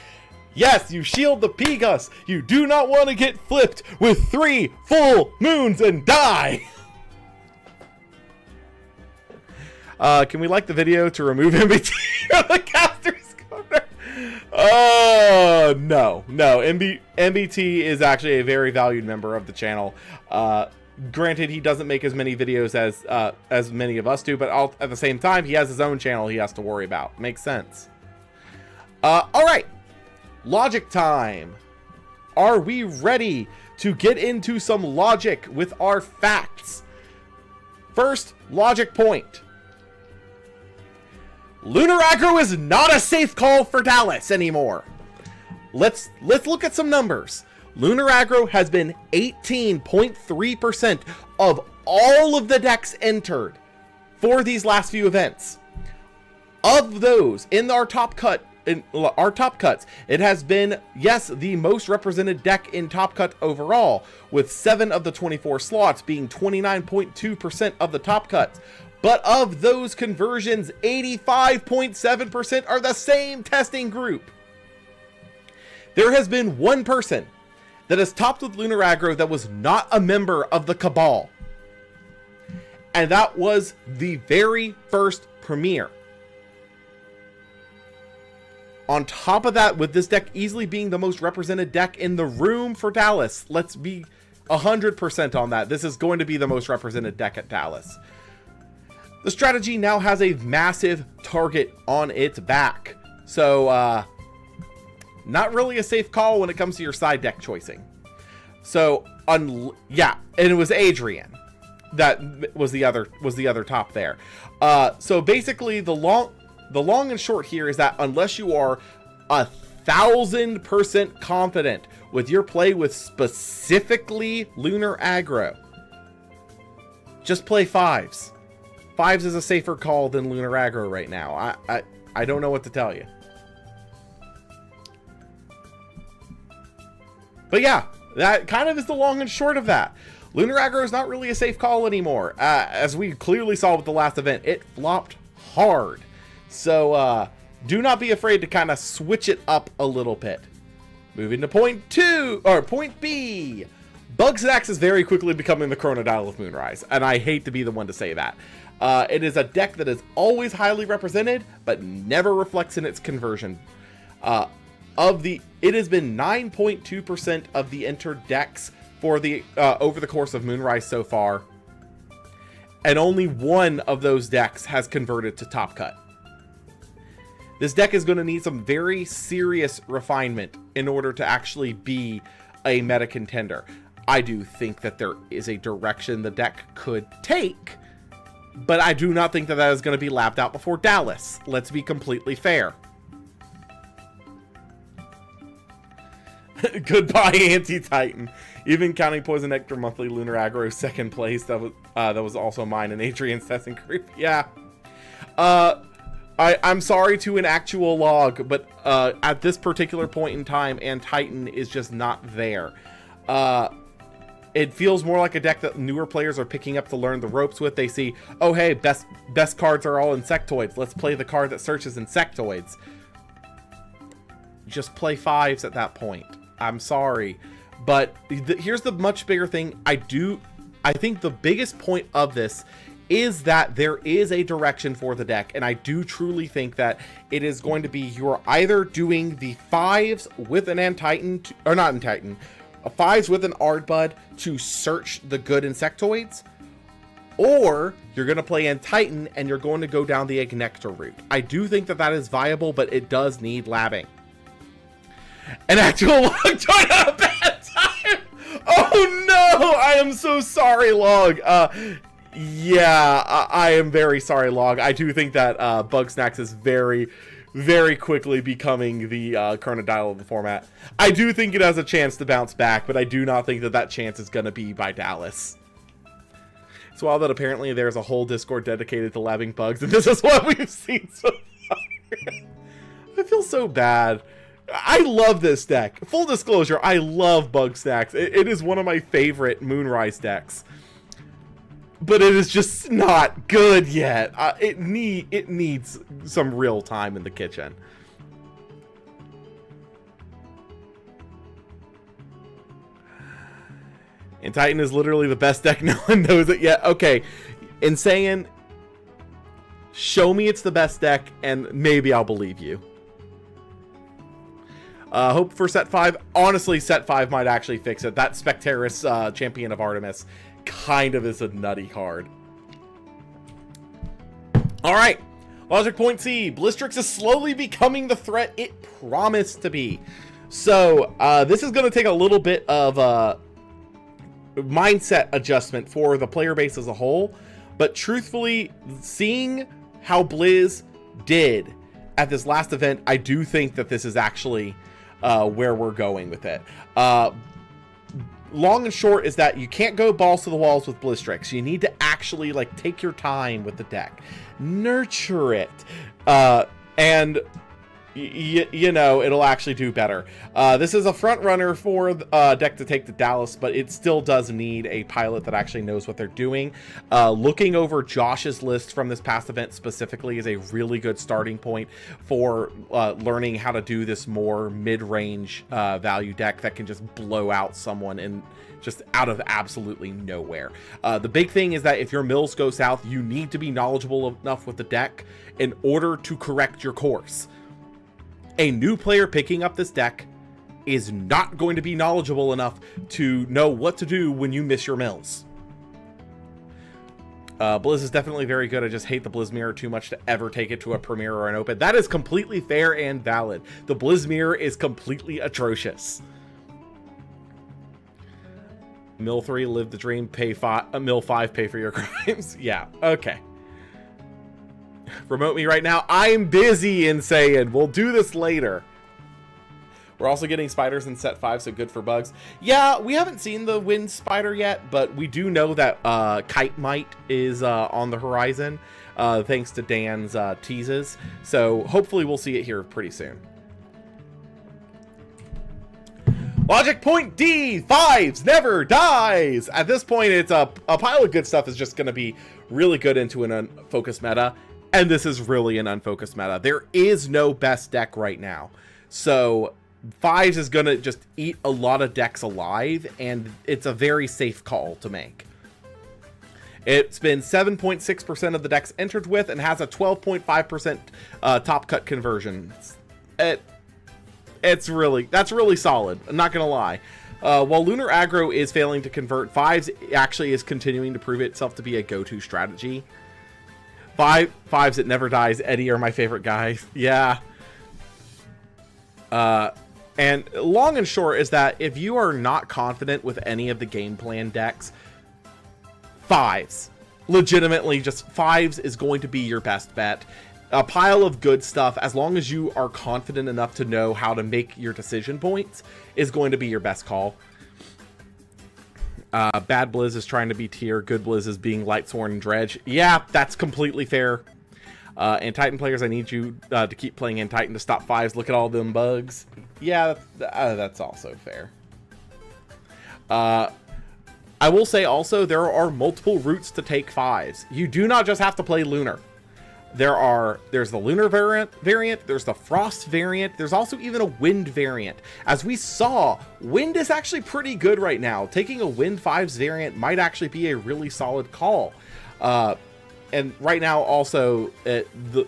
Speaker 1: Yes, you shield the P-Gus. You do not want to get flipped with 3 full moons and die. Can we like the video to remove MBT from the caster's corner? No. MBT is actually a very valued member of the channel. Granted, he doesn't make as many videos as many of us do, but at the same time, he has his own channel he has to worry about. Makes sense. All right, logic time. Are we ready to get into some logic with our facts? First, logic point. Lunar Aggro is not a safe call for Dallas anymore. Let's look at some numbers. Lunar Aggro has been 18.3% of all of the decks entered for these last few events. Of those in our top cuts, it has been, yes, the most represented deck in Top Cut overall, with 7 of the 24 slots being 29.2% of the Top Cuts. But of those conversions, 85.7% are the same testing group. There has been one person that has topped with Lunar Aggro that was not a member of the Cabal. And that was the very first premiere. On top of that, with this deck easily being the most represented deck in the room for Dallas, let's be 100% on that. This is going to be the most represented deck at Dallas. The strategy now has a massive target on its back. So, not really a safe call when it comes to your side deck choicing. So, yeah, and it was Adrian that was the other top there. So basically, the long and short here is that unless you are 1,000% confident with your play with specifically Lunar Aggro, just play 5s. 5s is a safer call than Lunar Aggro right now. I don't know what to tell you. But yeah, that kind of is the long and short of that. Lunar Aggro is not really a safe call anymore. As we clearly saw with the last event, it flopped hard. So do not be afraid to kind of switch it up a little bit. Moving to point B. Bugsnax is very quickly becoming the Chronodile of Moonrise, and I hate to be the one to say that. It is a deck that is always highly represented, but never reflects in its conversion. It has been 9.2% of the entered decks for the over the course of Moonrise so far, and only one of those decks has converted to Top Cut. This deck is going to need some very serious refinement in order to actually be a meta contender. I do think that there is a direction the deck could take, but I do not think that that is going to be lapped out before Dallas. Let's be completely fair. Goodbye, Anti-Titan. Even counting Poison Nectar Monthly Lunar Aggro second place, that was also mine and Adrian's testing group. Yeah. I'm sorry to an actual log, but at this particular point in time, Anti-Titan is just not there. It feels more like a deck that newer players are picking up to learn the ropes with. They see, oh hey, best cards are all insectoids. Let's play the card that searches insectoids. Just play 5s at that point. I'm sorry. But here's the much bigger thing. I think the biggest point of this is that there is a direction for the deck, and I do truly think that it is going to be you're either doing the 5s with an Antitan, or not Antitan, 5s with an Ardbud to search the good insectoids, or you're going to play Antitan and you're going to go down the Ignector route. I do think that that is viable, but it does need labbing. An actual log joined at a bad time! Oh no! I am so sorry, log. Yeah, I am very sorry, log. I do think that Bugsnax is very, very quickly becoming the Chronodile of the format. I do think it has a chance to bounce back, but I do not think that that chance is going to be by Dallas. It's wild that apparently there's a whole Discord dedicated to labbing bugs, and this is what we've seen so far. I feel so bad. I love this deck. Full disclosure, I love Bugsnax. It is one of my favorite Moonrise decks. But it is just not good yet. It needs some real time in the kitchen. And Titan is literally the best deck. No one knows it yet. Okay, in saying, show me it's the best deck, and maybe I'll believe you. Hope for set 5. Honestly, set 5 might actually fix it. That Specteris Champion of Artemis kind of is a nutty card. Alright, Logic Point C. Blistrix is slowly becoming the threat it promised to be. So, this is going to take a little bit of mindset adjustment for the player base as a whole. But truthfully, seeing how Blizz did at this last event, I do think that this is actually where we're going with it. Long and short is that you can't go balls to the walls with Blistrix. You need to actually like take your time with the deck, nurture it, and you know, it'll actually do better. This is a front runner for deck to take to Dallas, but it still does need a pilot that actually knows what they're doing. Looking over Josh's list from this past event specifically is a really good starting point for learning how to do this more mid-range value deck that can just blow out someone in just out of absolutely nowhere. The big thing is that if your mills go south, you need to be knowledgeable enough with the deck in order to correct your course. A new player picking up this deck is not going to be knowledgeable enough to know what to do when you miss your mills. Blizz is definitely very good. I just hate the Blizz Mirror too much to ever take it to a Premier or an Open. That is completely fair and valid. The Blizz Mirror is completely atrocious. Mill 3, live the dream, pay 5, Mill 5, pay for your crimes. Yeah, okay. Remote me right now. I'm busy in saying we'll do this later. We're also getting spiders in set 5, so good for bugs. Yeah, we haven't seen the wind spider yet, but we do know that Kite Mite is on the horizon, thanks to Dan's teases. So hopefully we'll see it here pretty soon. Logic Point D, 5s never dies. At this point, it's a pile of good stuff is just going to be really good into an unfocused meta. And this is really an unfocused meta. There is no best deck right now. So 5s is going to just eat a lot of decks alive, and it's a very safe call to make. It's been 7.6% of the decks entered with and has a 12.5% top cut conversion. That's really solid. I'm not going to lie. While Lunar Aggro is failing to convert, 5s actually is continuing to prove itself to be a go-to strategy. 5s it never dies. Eddie are my favorite guys. Yeah. And long and short is that if you are not confident with any of the game plan decks, 5s. Legitimately, just 5s is going to be your best bet. A pile of good stuff, as long as you are confident enough to know how to make your decision points, is going to be your best call. Bad Blizz is trying to be tier. Good Blizz is being Lightsworn and Dredge. Yeah, that's completely fair. And Titan players, I need you to keep playing in Titan to stop 5s. Look at all them bugs. Yeah, that's also fair. I will say also, there are multiple routes to take 5s. You do not just have to play Lunar. There's the Lunar variant, there's the Frost variant, there's also even a Wind variant. As we saw, Wind is actually pretty good right now. Taking a Wind 5s variant might actually be a really solid call. And right now also, the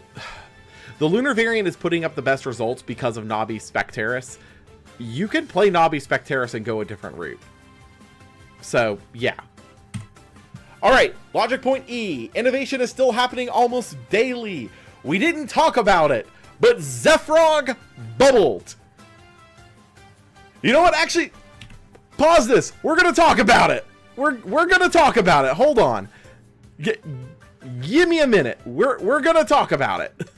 Speaker 1: Lunar variant is putting up the best results because of Nabi Specteris. You can play Nabi Specteris and go a different route. So, yeah. Alright, Logic Point E. Innovation is still happening almost daily. We didn't talk about it, but Zephyrog bubbled. You know what? Actually, pause this. We're going to talk about it. We're going to talk about it. Hold on. Give me a minute. We're going to talk about it.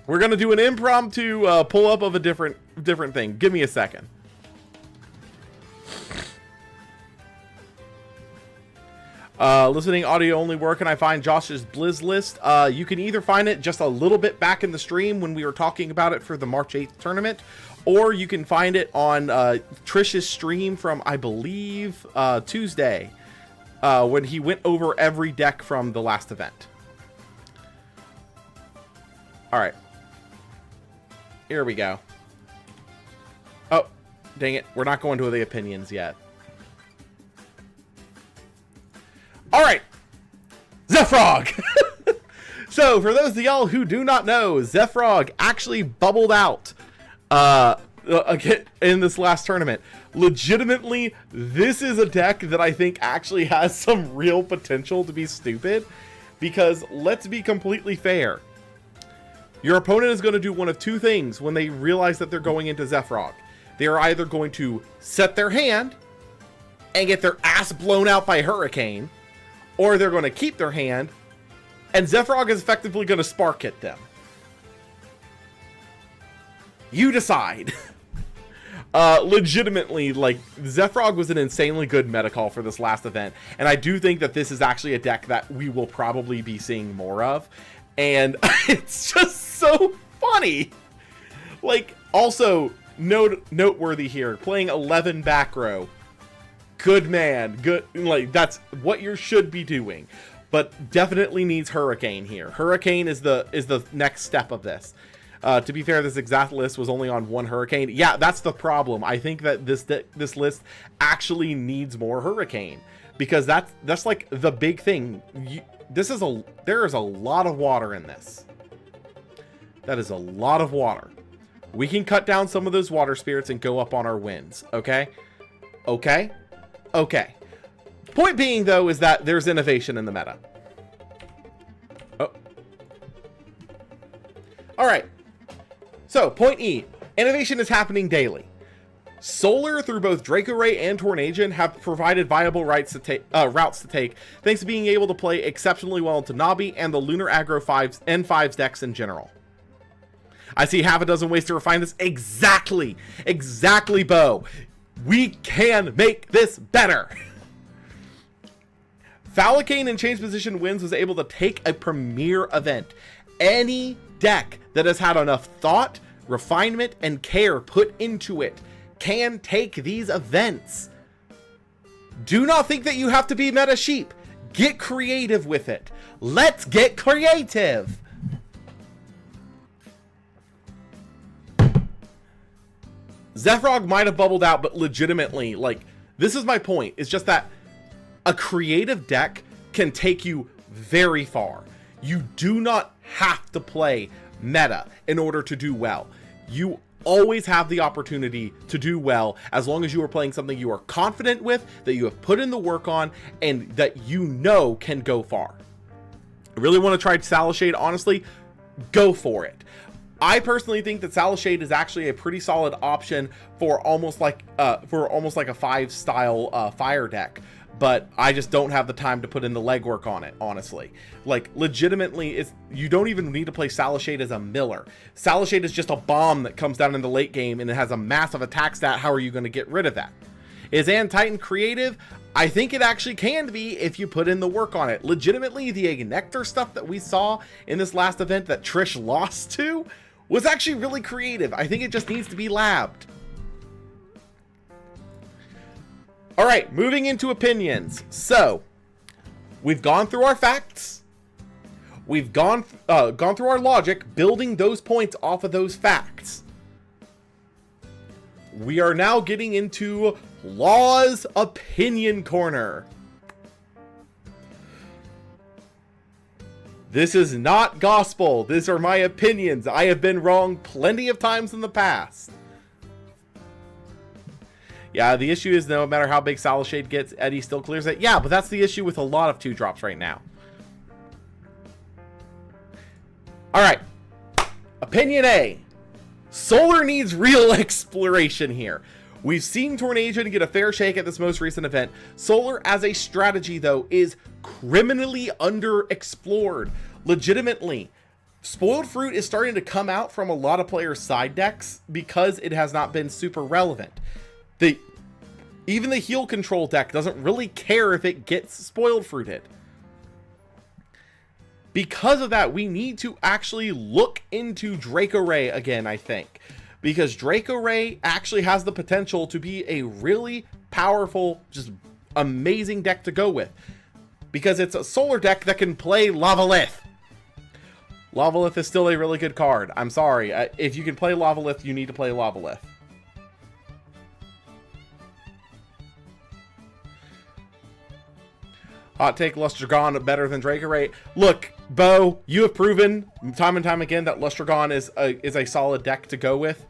Speaker 1: We're going to do an impromptu pull up of a different thing. Give me a second. Listening audio only, where can I find Josh's Blizz list? You can either find it just a little bit back in the stream when we were talking about it for the March 8th tournament, or you can find it on Trish's stream from, I believe, Tuesday, when he went over every deck from the last event. Alright. Here we go. Oh, dang it. We're not going to the opinions yet. Alright, Zephyrog! So, for those of y'all who do not know, Zephyrog actually bubbled out Again, in this last tournament. Legitimately, this is a deck that I think actually has some real potential to be stupid, because let's be completely fair. Your opponent is going to do one of two things when they realize that they're going into Zephyrog. They are either going to set their hand and get their ass blown out by Hurricane, or they're going to keep their hand and Zephyrog is effectively going to spark hit them. You decide. Legitimately, like, Zephyrog was an insanely good meta call for this last event, and I do think that this is actually a deck that we will probably be seeing more of, and it's just so funny. Like, also, noteworthy here, playing 11 back row. Good man, good, like, that's what you should be doing, but definitely needs Hurricane here. Hurricane is the next step of this. To be fair, this exact list was only on one Hurricane. Yeah, that's the problem. I think that this list actually needs more Hurricane, because that's like the big thing. There is a lot of water in this. That is a lot of water. We can cut down some of those water spirits and go up on our wins. Okay. Point being, though, is that there's innovation in the meta. Oh. All right. So, point E, innovation is happening daily. Solar, through both Draco Ray and Tornadian, have provided viable routes to take, thanks to being able to play exceptionally well into Nabi and the Lunar Aggro 5s and 5s decks in general. I see half a dozen ways to refine this. Exactly, Bo. We can make this better. Falcane in Change Position Wins was able to take a premier event. Any deck that has had enough thought, refinement, and care put into it can take these events. Do not think that you have to be meta sheep. Get creative with it. Let's get creative. Zephyrog might have bubbled out, but legitimately, like, this is my point. It's just that a creative deck can take you very far. You do not have to play meta in order to do well. You always have the opportunity to do well as long as you are playing something you are confident with, that you have put in the work on, and that you know can go far. I really want to try Salashade, honestly. Go for it. I personally think that Salashade is actually a pretty solid option for almost like a 5 style fire deck, but I just don't have the time to put in the legwork on it, honestly. Like, legitimately, you don't even need to play Salashade as a miller. Salashade is just a bomb that comes down in the late game and it has a massive attack stat. How are you going to get rid of that? Is Ann Titan creative? I think it actually can be if you put in the work on it. Legitimately, the Nectar stuff that we saw in this last event that Trish lost to was actually really creative. I think it just needs to be labbed. All right, moving into opinions. So, we've gone through our facts. We've gone through our logic, building those points off of those facts. We are now getting into Law's Opinion Corner. This is not gospel. These are my opinions. I have been wrong plenty of times in the past. Yeah, the issue is no matter how big Salashade gets, Eddie still clears it. Yeah, but that's the issue with a lot of 2-drops right now. Alright. Opinion A. Solar needs real exploration here. We've seen Tornadian get a fair shake at this most recent event. Solar as a strategy, though, is criminally underexplored. Legitimately. Spoiled Fruit is starting to come out from a lot of players' side decks because it has not been super relevant. Even the heal control deck doesn't really care if it gets Spoiled Fruited. Because of that, we need to actually look into Draco Ray again, I think. Because Draco Ray actually has the potential to be a really powerful, just amazing deck to go with. Because it's a solar deck that can play Lavalith. Lavalith is still a really good card. I'm sorry. If you can play Lavalith, you need to play Lavalith. Hot take, Luster Gone better than Draco Ray. Look, Bo, you have proven time and time again that Luster Gone is a solid deck to go with.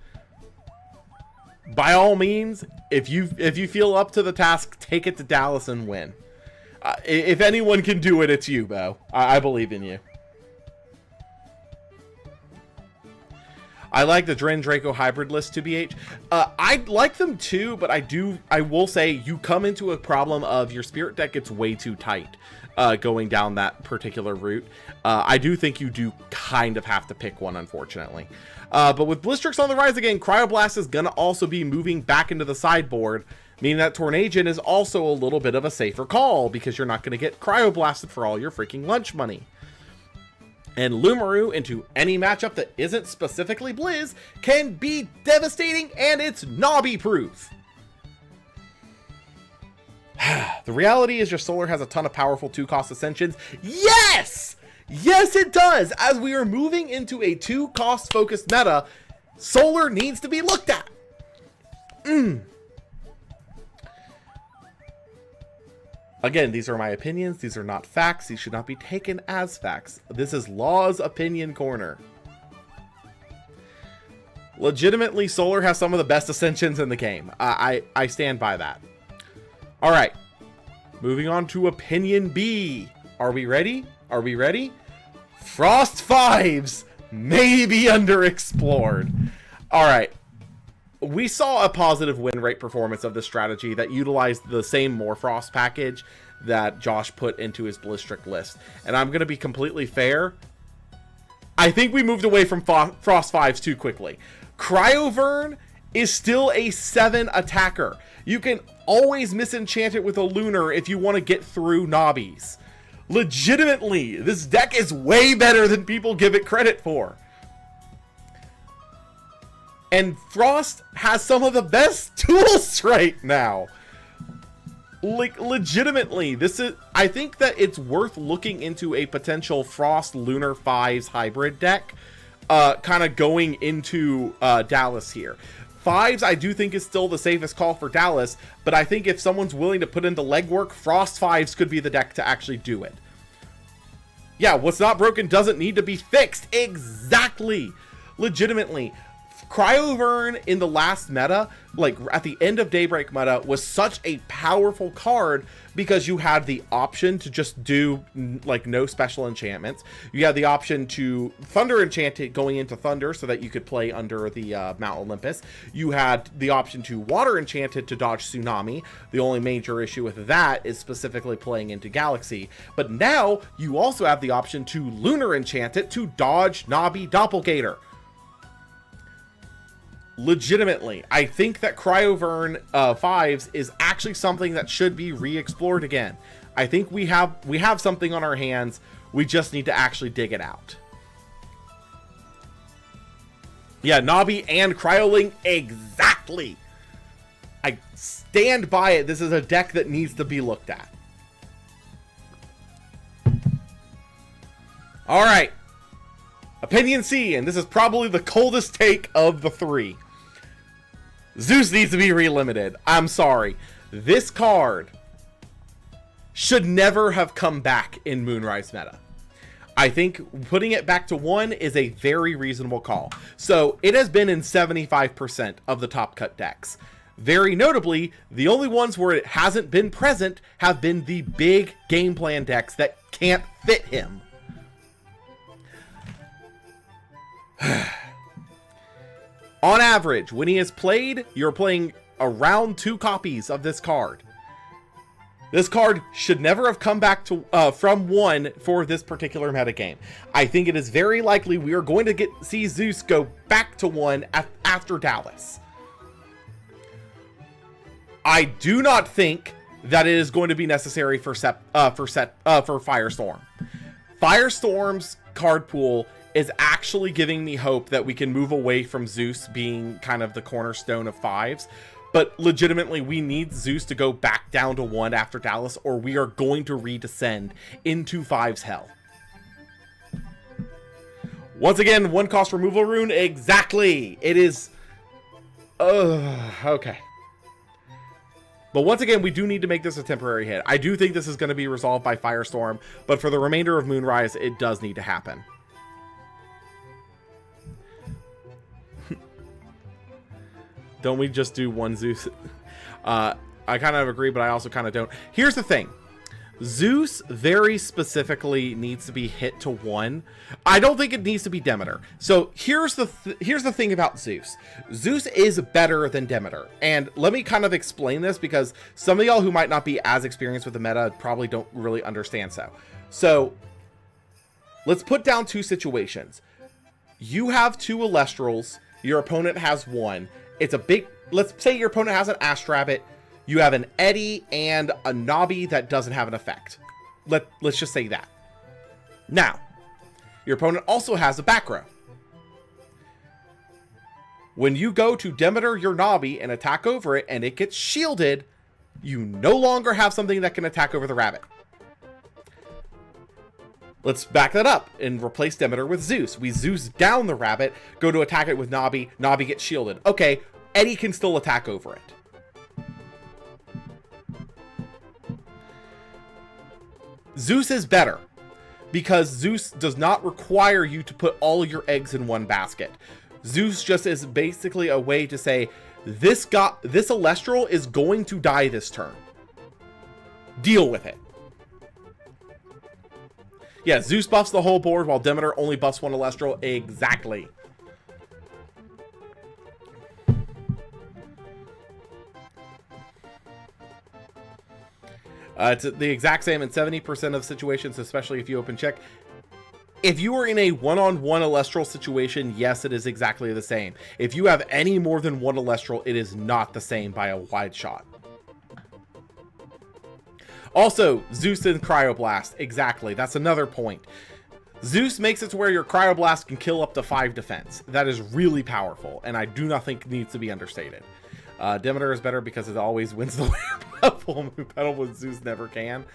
Speaker 1: by all means, if you feel up to the task, take it to Dallas and win. If anyone can do it, it's you, Bo. I believe in you. I like the Dren Draco hybrid list, 2BH. I like them too, but I will say you come into a problem of your spirit deck gets way too tight going down that particular route. I do think you do kind of have to pick one, unfortunately. But with Blistrix on the rise again, Cryoblast is going to also be moving back into the sideboard, meaning that Tornadien is also a little bit of a safer call because you're not going to get Cryoblasted for all your freaking lunch money. And Lumaru into any matchup that isn't specifically Blizz can be devastating, and it's Nobby proof. The reality is your Solar has a ton of powerful 2-cost Ascensions. Yes! Yes, it does! As we are moving into a 2-cost focused meta, Solar needs to be looked at. Again, these are my opinions. These are not facts. These should not be taken as facts. This is Law's Opinion Corner. Legitimately, Solar has some of the best Ascensions in the game. I stand by that. All right. Moving on to Opinion B. Are we ready? Are we ready? Frost 5s may be underexplored. All right. We saw a positive win rate performance of this strategy that utilized the same Morfrost package that Josh put into his Blistric list. And I'm going to be completely fair. I think we moved away from Frost 5s too quickly. Cryovern is still a 7 attacker. You can always misenchant it with a Lunar if you want to get through Nobbies. Legitimately, this deck is way better than people give it credit for. And Frost has some of the best tools right now. Like, legitimately, I think that it's worth looking into a potential Frost Lunar 5s hybrid deck, kind of going into Dallas here. 5s, I do think is still the safest call for Dallas, but I think if someone's willing to put into legwork, Frost 5s could be the deck to actually do it. Yeah, what's not broken doesn't need to be fixed. Exactly. Legitimately. Cryovern in the last meta, like at the end of Daybreak meta, was such a powerful card because you had the option to just do like no special enchantments. You had the option to Thunder enchant it going into Thunder so that you could play under the Mount Olympus. You had the option to Water enchant it to dodge Tsunami. The only major issue with that is specifically playing into Galaxy. But now you also have the option to Lunar enchant it to dodge Nobby Doppelganger. Legitimately, I think that Cryovern 5s is actually something that should be re-explored again. I think we have something on our hands. We just need to actually dig it out. Yeah, Nobby and Cryoling, exactly. I stand by it. This is a deck that needs to be looked at. All right. Opinion C, and this is probably the coldest take of the three. Zeus needs to be relimited. I'm sorry. This card should never have come back in Moonrise meta. I think putting it back to 1 is a very reasonable call. So it has been in 75% of the top cut decks. Very notably, the only ones where it hasn't been present have been the big game plan decks that can't fit him. On average, when he is played, you're playing around 2 copies of this card. This card should never have come back to from 1 for this particular metagame. I think it is very likely we are going to see Zeus go back to 1 after Dallas. I do not think that it is going to be necessary for Firestorm. Firestorm's card pool is actually giving me hope that we can move away from Zeus being kind of the cornerstone of 5s. But legitimately, we need Zeus to go back down to 1 after Dallas, or we are going to redescend into 5's hell. Once again, 1 cost removal rune. Exactly. It is... okay. But once again, we do need to make this a temporary hit. I do think this is going to be resolved by Firestorm, but for the remainder of Moonrise, it does need to happen. Don't we just do one Zeus? I kind of agree, but I also kind of don't. Here's the thing. Zeus very specifically needs to be hit to 1. I don't think it needs to be Demeter. So here's the thing about Zeus. Zeus is better than Demeter. And let me kind of explain this, because some of y'all who might not be as experienced with the meta probably don't really understand So let's put down 2 situations. You have 2 Alestrals. Your opponent has 1. It's a big... Let's say your opponent has an Astrabbit. You have an Eddy and a Nobby that doesn't have an effect. Let's just say that. Now, your opponent also has a back row. When you go to Demeter your Nobby and attack over it and it gets shielded, you no longer have something that can attack over the rabbit. Let's back that up and replace Demeter with Zeus. We Zeus down the rabbit, go to attack it with Nobby. Nobby gets shielded. Okay, Eddy can still attack over it. Zeus is better because Zeus does not require you to put all your eggs in one basket. Zeus just is basically a way to say, this Celestial is going to die this turn. Deal with it. Yeah, Zeus buffs the whole board while Demeter only buffs one Celestial. Exactly. It's the exact same in 70% of situations, especially if you open check. If you are in a one-on-one Celestial situation, yes, it is exactly the same. If you have any more than one Celestial, it is not the same by a wide shot. Also, Zeus and Cryoblast. Exactly. That's another point. Zeus makes it to where your Cryoblast can kill up to 5 defense. That is really powerful, and I do not think it needs to be understated. Demeter is better because it always wins the full moon battle when Zeus never can.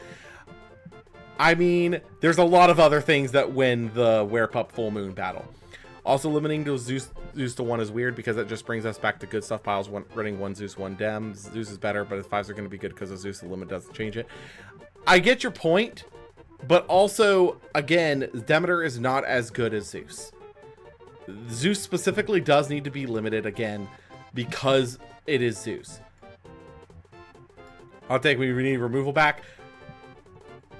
Speaker 1: I mean, there's a lot of other things that win the Werepup full moon battle. Also, limiting to Zeus to 1 is weird because it just brings us back to good stuff piles. Running 1 Zeus, 1 Dem. Zeus is better, but if 5s are going to be good because of Zeus, the limit doesn't change it. I get your point, but also, again, Demeter is not as good as Zeus. Zeus specifically does need to be limited again because it is Zeus. I'll take we need removal back.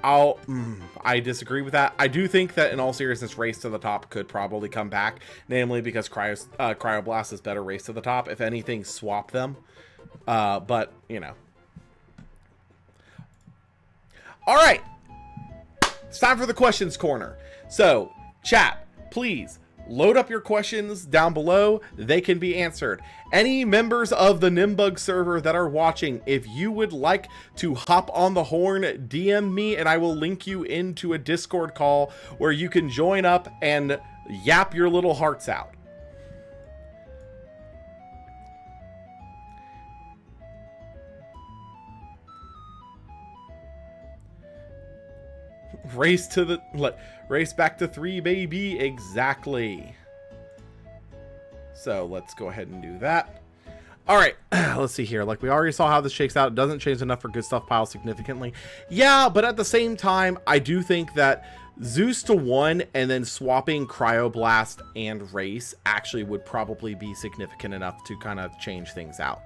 Speaker 1: I disagree with that. I do think that in all seriousness, Race to the Top could probably come back, namely because Cryoblast is better Race to the Top. If anything, swap them. But, you know. All right. It's time for the questions corner. So, chat, please load up your questions down below. They can be answered. Any members of the Nimbug server that are watching, if you would like to hop on the horn, DM me and I will link you into a Discord call where you can join up and yap your little hearts out. Race back to 3, baby. Exactly. So let's go ahead and do that. All right, let's see here. Like we already saw how this shakes out. It doesn't change enough for good stuff pile significantly. Yeah, but at the same time, I do think that Zeus to 1 and then swapping Cryoblast and Race actually would probably be significant enough to kind of change things out.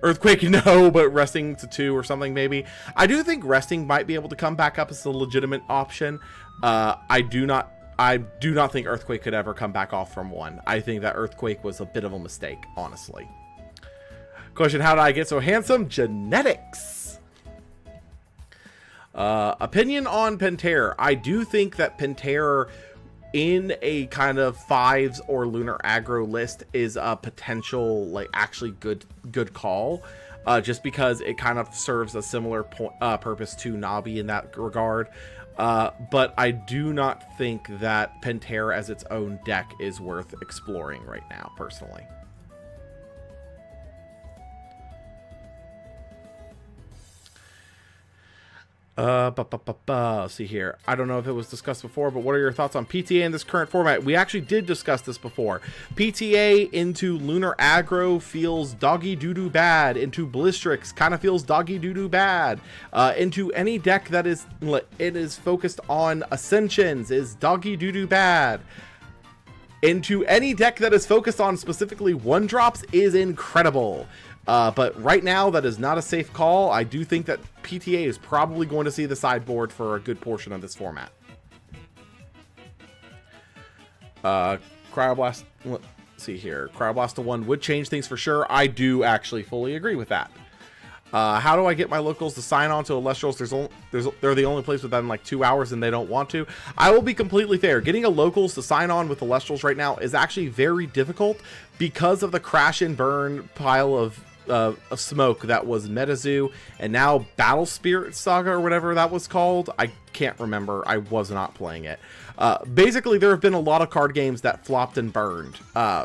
Speaker 1: Earthquake, no, but resting to 2 or something maybe. I do think resting might be able to come back up as a legitimate option. I do not think Earthquake could ever come back off from 1. I think that Earthquake was a bit of a mistake, honestly. Question, how did I get so handsome? Genetics. Opinion on Pentair. I do think that Pentair in a kind of 5s or lunar aggro list is a potential, like, actually good call. Just because it kind of serves a similar purpose to Nobby in that regard. But I do not think that Pentair as its own deck is worth exploring right now, personally. Let's see here. I don't know if it was discussed before, but what are your thoughts on PTA in this current format? We actually did discuss this before. PTA into Lunar Aggro feels doggy doo-doo bad. Into Blistrix kind of feels doggy doo-doo bad. Into any deck that is focused on Ascensions is doggy doo-doo bad. into any deck that is focused on specifically 1-drops is incredible. But right now, that is not a safe call. I do think that PTA is probably going to see the sideboard for a good portion of this format. Cryoblast, let's see here. Cryoblast to 1 would change things for sure. I do actually fully agree with that. How do I get my locals to sign on to Elestrals? They're the only place within like 2 hours and they don't want to. I will be completely fair. Getting a locals to sign on with Elestrals right now is actually very difficult because of the crash and burn pile of smoke that was MetaZoo and now Battle Spirit Saga or whatever that was called. I can't remember. I was not playing it. Basically, there have been a lot of card games that flopped and burned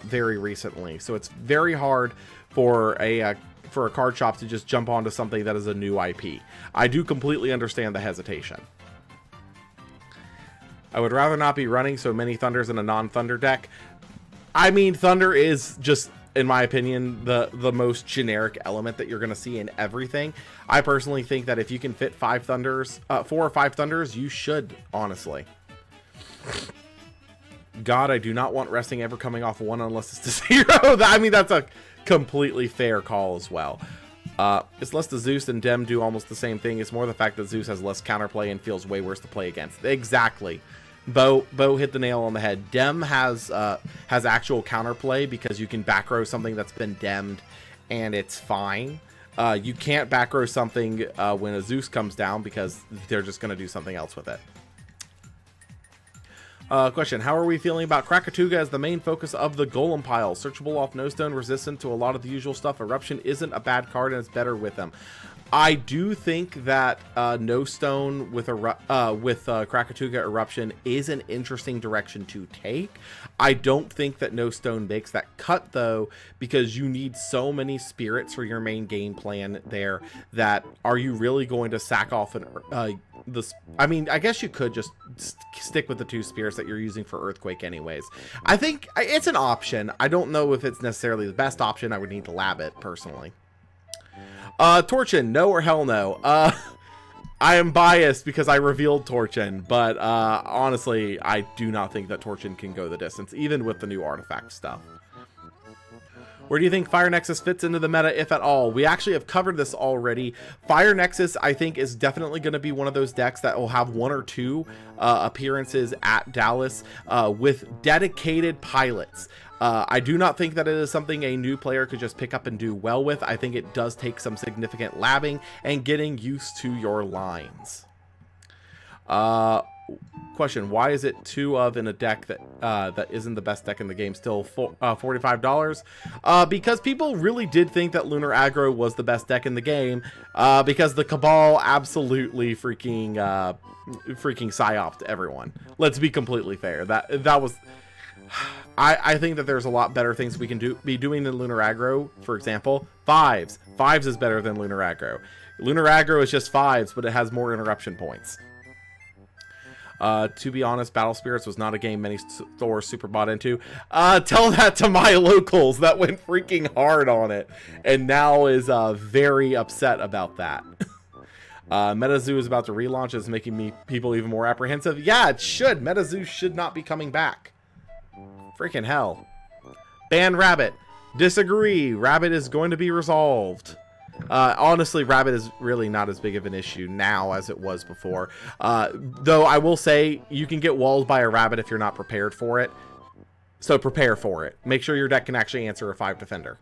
Speaker 1: very recently, so it's very hard for a card shop to just jump onto something that is a new IP. I do completely understand the hesitation. I would rather not be running so many Thunders in a non-Thunder deck. I mean, Thunder is just, in my opinion, the most generic element that you're going to see in everything. I personally think that if you can fit 4 or 5 Thunders, you should, honestly. God, I do not want resting ever coming off 1 unless it's to 0. I mean, that's a completely fair call as well. It's less the Zeus and Dem do almost the same thing. It's more the fact that Zeus has less counterplay and feels way worse to play against. Exactly. Bo hit the nail on the head. Dem has actual counterplay because you can back row something that's been demmed and it's fine. You can't back row something when a Zeus comes down because they're just going to do something else with it. Question, how are we feeling about Krakatuga as the main focus of the Golem pile? Searchable off no stone, resistant to a lot of the usual stuff. Eruption isn't a bad card and it's better with them. I do think that no stone with Krakatuga Eruption is an interesting direction to take. I don't think that no stone makes that cut though, because you need so many spirits for your main game plan there that are you really going to sack off an I mean, I guess you could just stick with the 2 spirits that you're using for Earthquake anyways. I think it's an option. I don't know if it's necessarily the best option. I would need to lab it personally. Torchin, no or hell no? I am biased because I revealed Torchin, but honestly, I do not think that Torchin can go the distance, even with the new artifact stuff. Where do you think Fire Nexus fits into the meta, if at all? We actually have covered this already. Fire Nexus, I think, is definitely going to be one of those decks that will have 1 or 2 appearances at Dallas with dedicated pilots. I do not think that it is something a new player could just pick up and do well with. I think it does take some significant labbing and getting used to your lines. Question, why is it 2 of in a deck that isn't the best deck in the game still $45? Because people really did think that Lunar Aggro was the best deck in the game, because the Cabal absolutely freaking psyoped everyone. Let's be completely fair. That was... I think that there's a lot better things we can be doing than Lunar Aggro. For example, 5s. 5s is better than Lunar Aggro. Lunar Aggro is just 5s, but it has more interruption points. To be honest, Battle Spirits was not a game many Thor super bought into. Tell that to my locals that went freaking hard on it and now is very upset about that. MetaZoo is about to relaunch, is making people even more apprehensive. Yeah, it should. MetaZoo should not be coming back. Freaking hell. Ban Rabbit. Disagree. Rabbit is going to be resolved. Honestly, Rabbit is really not as big of an issue now as it was before. Though I will say you can get walled by a Rabbit if you're not prepared for it. So prepare for it. Make sure your deck can actually answer a 5 defender.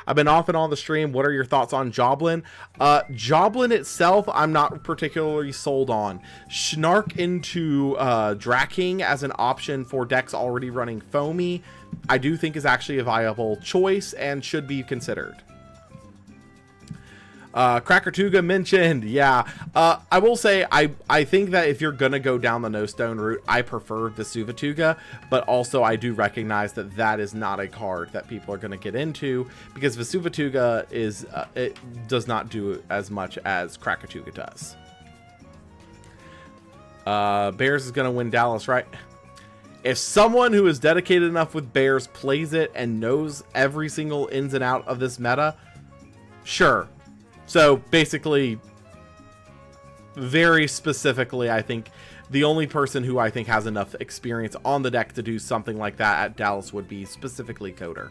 Speaker 1: I've been off and on the stream. What are your thoughts on Joblin? Joblin itself, I'm not particularly sold on. Snark into Draking as an option for decks already running Foamy, I do think is actually a viable choice and should be considered. Krakatuga mentioned, yeah. I will say, I think that if you're gonna go down the no stone route, I prefer Vesuvatuga, but also I do recognize that that is not a card that people are gonna get into because Vesuvatuga is it does not do as much as Krakatuga does. Bears is gonna win Dallas, right? If someone who is dedicated enough with Bears plays it and knows every single ins and out of this meta, sure. So basically, very specifically, I think the only person who I think has enough experience on the deck to do something like that at Dallas would be specifically Coder.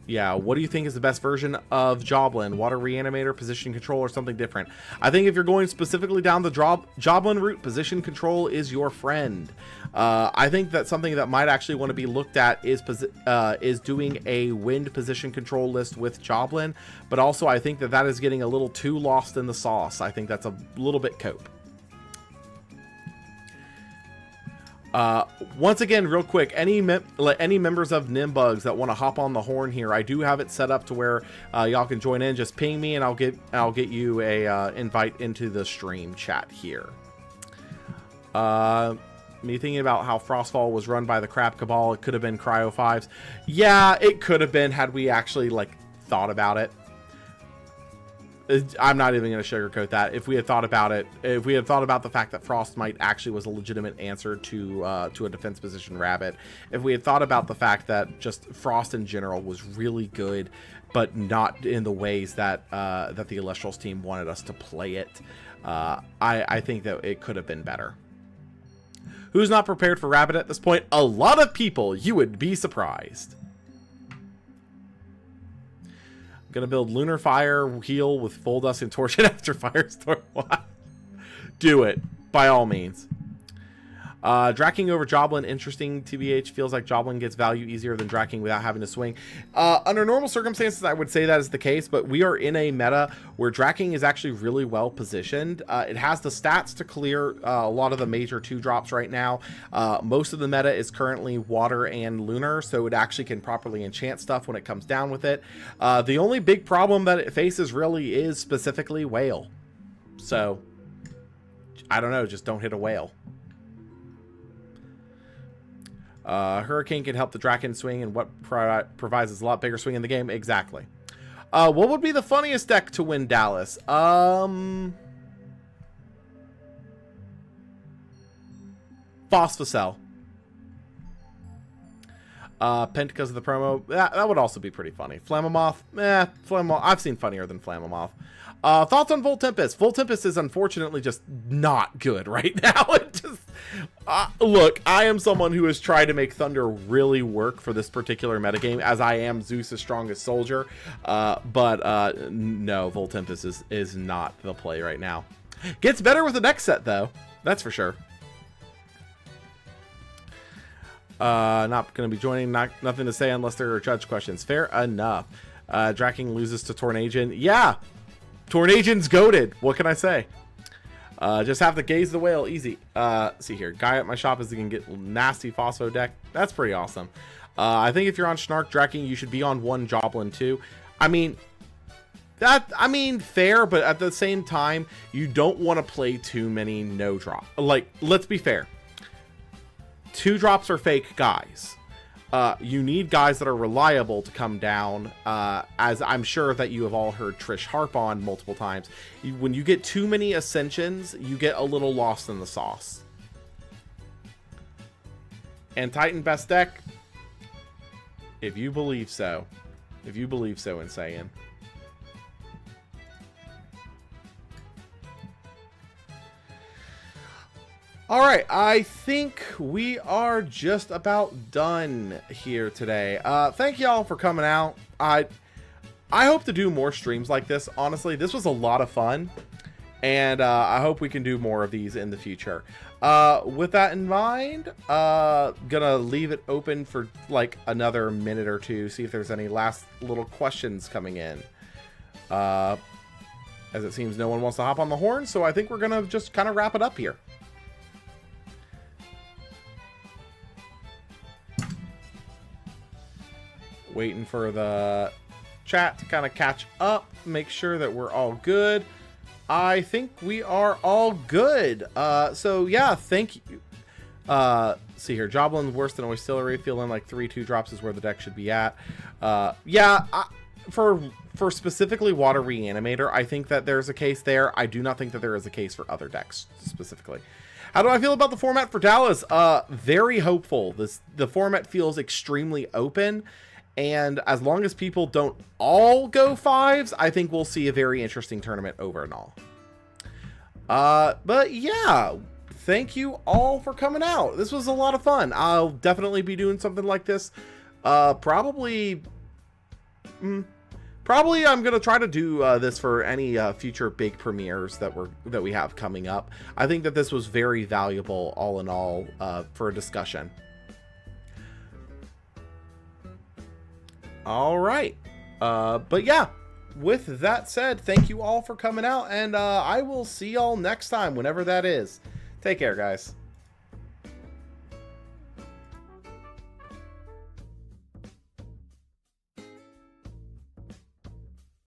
Speaker 1: Yeah, what do you think is the best version of Joblin? Water Reanimator, Position Control, or something different? I think if you're going specifically down the Joblin route, Position Control is your friend. I think that something that might actually want to be looked at is doing a Wind Position Control list with Joblin, but also I think that that is getting a little too lost in the sauce. I think that's a little bit cope. Once again, real quick, any members of Nimbugs that want to hop on the horn here, I do have it set up to where y'all can join in. Just ping me and I'll get you a invite into the stream chat here. Me thinking about how Frostfall was run by the Crab Cabal, it could have been Cryo 5s. Yeah, it could have been had we actually thought about it. I'm not even going to sugarcoat that. If we had thought about it, if we had thought about the fact that Frostmite actually was a legitimate answer to a defense position Rabbit, if we had thought about the fact that just Frost in general was really good, but not in the ways that that the Illustrials team wanted us to play it, I think that it could have been better. Who's not prepared for Rabbit at this point? A lot of people. You would be surprised. Gonna build Lunar Fire Heal with Full Dust and Torsion after Firestorm. What? Do it, by all means. Dracking over Joblin, interesting. TBH, feels like Joblin gets value easier than Dracking without having to swing. Under normal circumstances, I would say that is the case, but we are in a meta where Dracking is actually really well positioned. It has the stats to clear a lot of the major 2-drops right now. Most of the meta is currently Water and Lunar, so it actually can properly enchant stuff when it comes down with it. The only big problem that it faces really is specifically Whale. So, I don't know, just don't hit a Whale. Hurricane can help the Draken swing, and what provides is a lot bigger swing in the game. Exactly. What would be the funniest deck to win Dallas? Phosphocell. Pent because of the promo. That would also be pretty funny. Flammomoth. Flammomoth. I've seen funnier than Flammomoth. Thoughts on Volt Tempest? Volt Tempest is unfortunately just not good right now. It just look, I am someone who has tried to make Thunder really work for this particular metagame, as I am Zeus' strongest soldier. But no, Volt Tempest is not the play right now. Gets better with the next set though. That's for sure. Not going to be joining. Nothing to say unless there are judge questions. Fair enough. Dracking loses to Tornagian. Yeah. Tornagian's goated. What can I say? Just have to gaze the whale. Easy. See here. Guy at my shop is going to get nasty Phospho deck. That's pretty awesome. I think if you're on Snark Dracking, you should be on one Joblin too. I mean, fair, but at the same time, you don't want to play too many no drop. Like, let's be fair. 2-drops are fake guys. You need guys that are reliable to come down, as I'm sure that you have all heard Trish harp on multiple times. When you get too many Ascensions, you get a little lost in the sauce. And Titan best deck? If you believe so. If you believe so, Insane. All right, I think we are just about done here today. Thank y'all for coming out. I hope to do more streams like this. Honestly, this was a lot of fun, and I hope we can do more of these in the future. With that in mind, gonna leave it open for like another minute or two, see if there's any last little questions coming in. As it seems no one wants to hop on the horn, so I think we're gonna just kind of wrap it up here. Waiting for the chat to kind of catch up, make sure that we're all good. I think we are all good. So yeah, thank you. See here, Joblin's worse than Oistillery. Feeling like 3 2-drops is where the deck should be at. Yeah, for specifically Water Reanimator, I think that there's a case there. I do not think that there is a case for other decks specifically. How do I feel about the format for Dallas? Very hopeful. The format feels extremely open. And as long as people don't all go 5s, I think we'll see a very interesting tournament over and all. But yeah, thank you all for coming out. This was a lot of fun. I'll definitely be doing something like this. Probably I'm gonna try to do this for any future big premieres that we have coming up. I think that this was very valuable, all in all, for a discussion. All right, but yeah, with that said, thank you all for coming out, and I will see y'all next time, whenever that is. Take care, guys.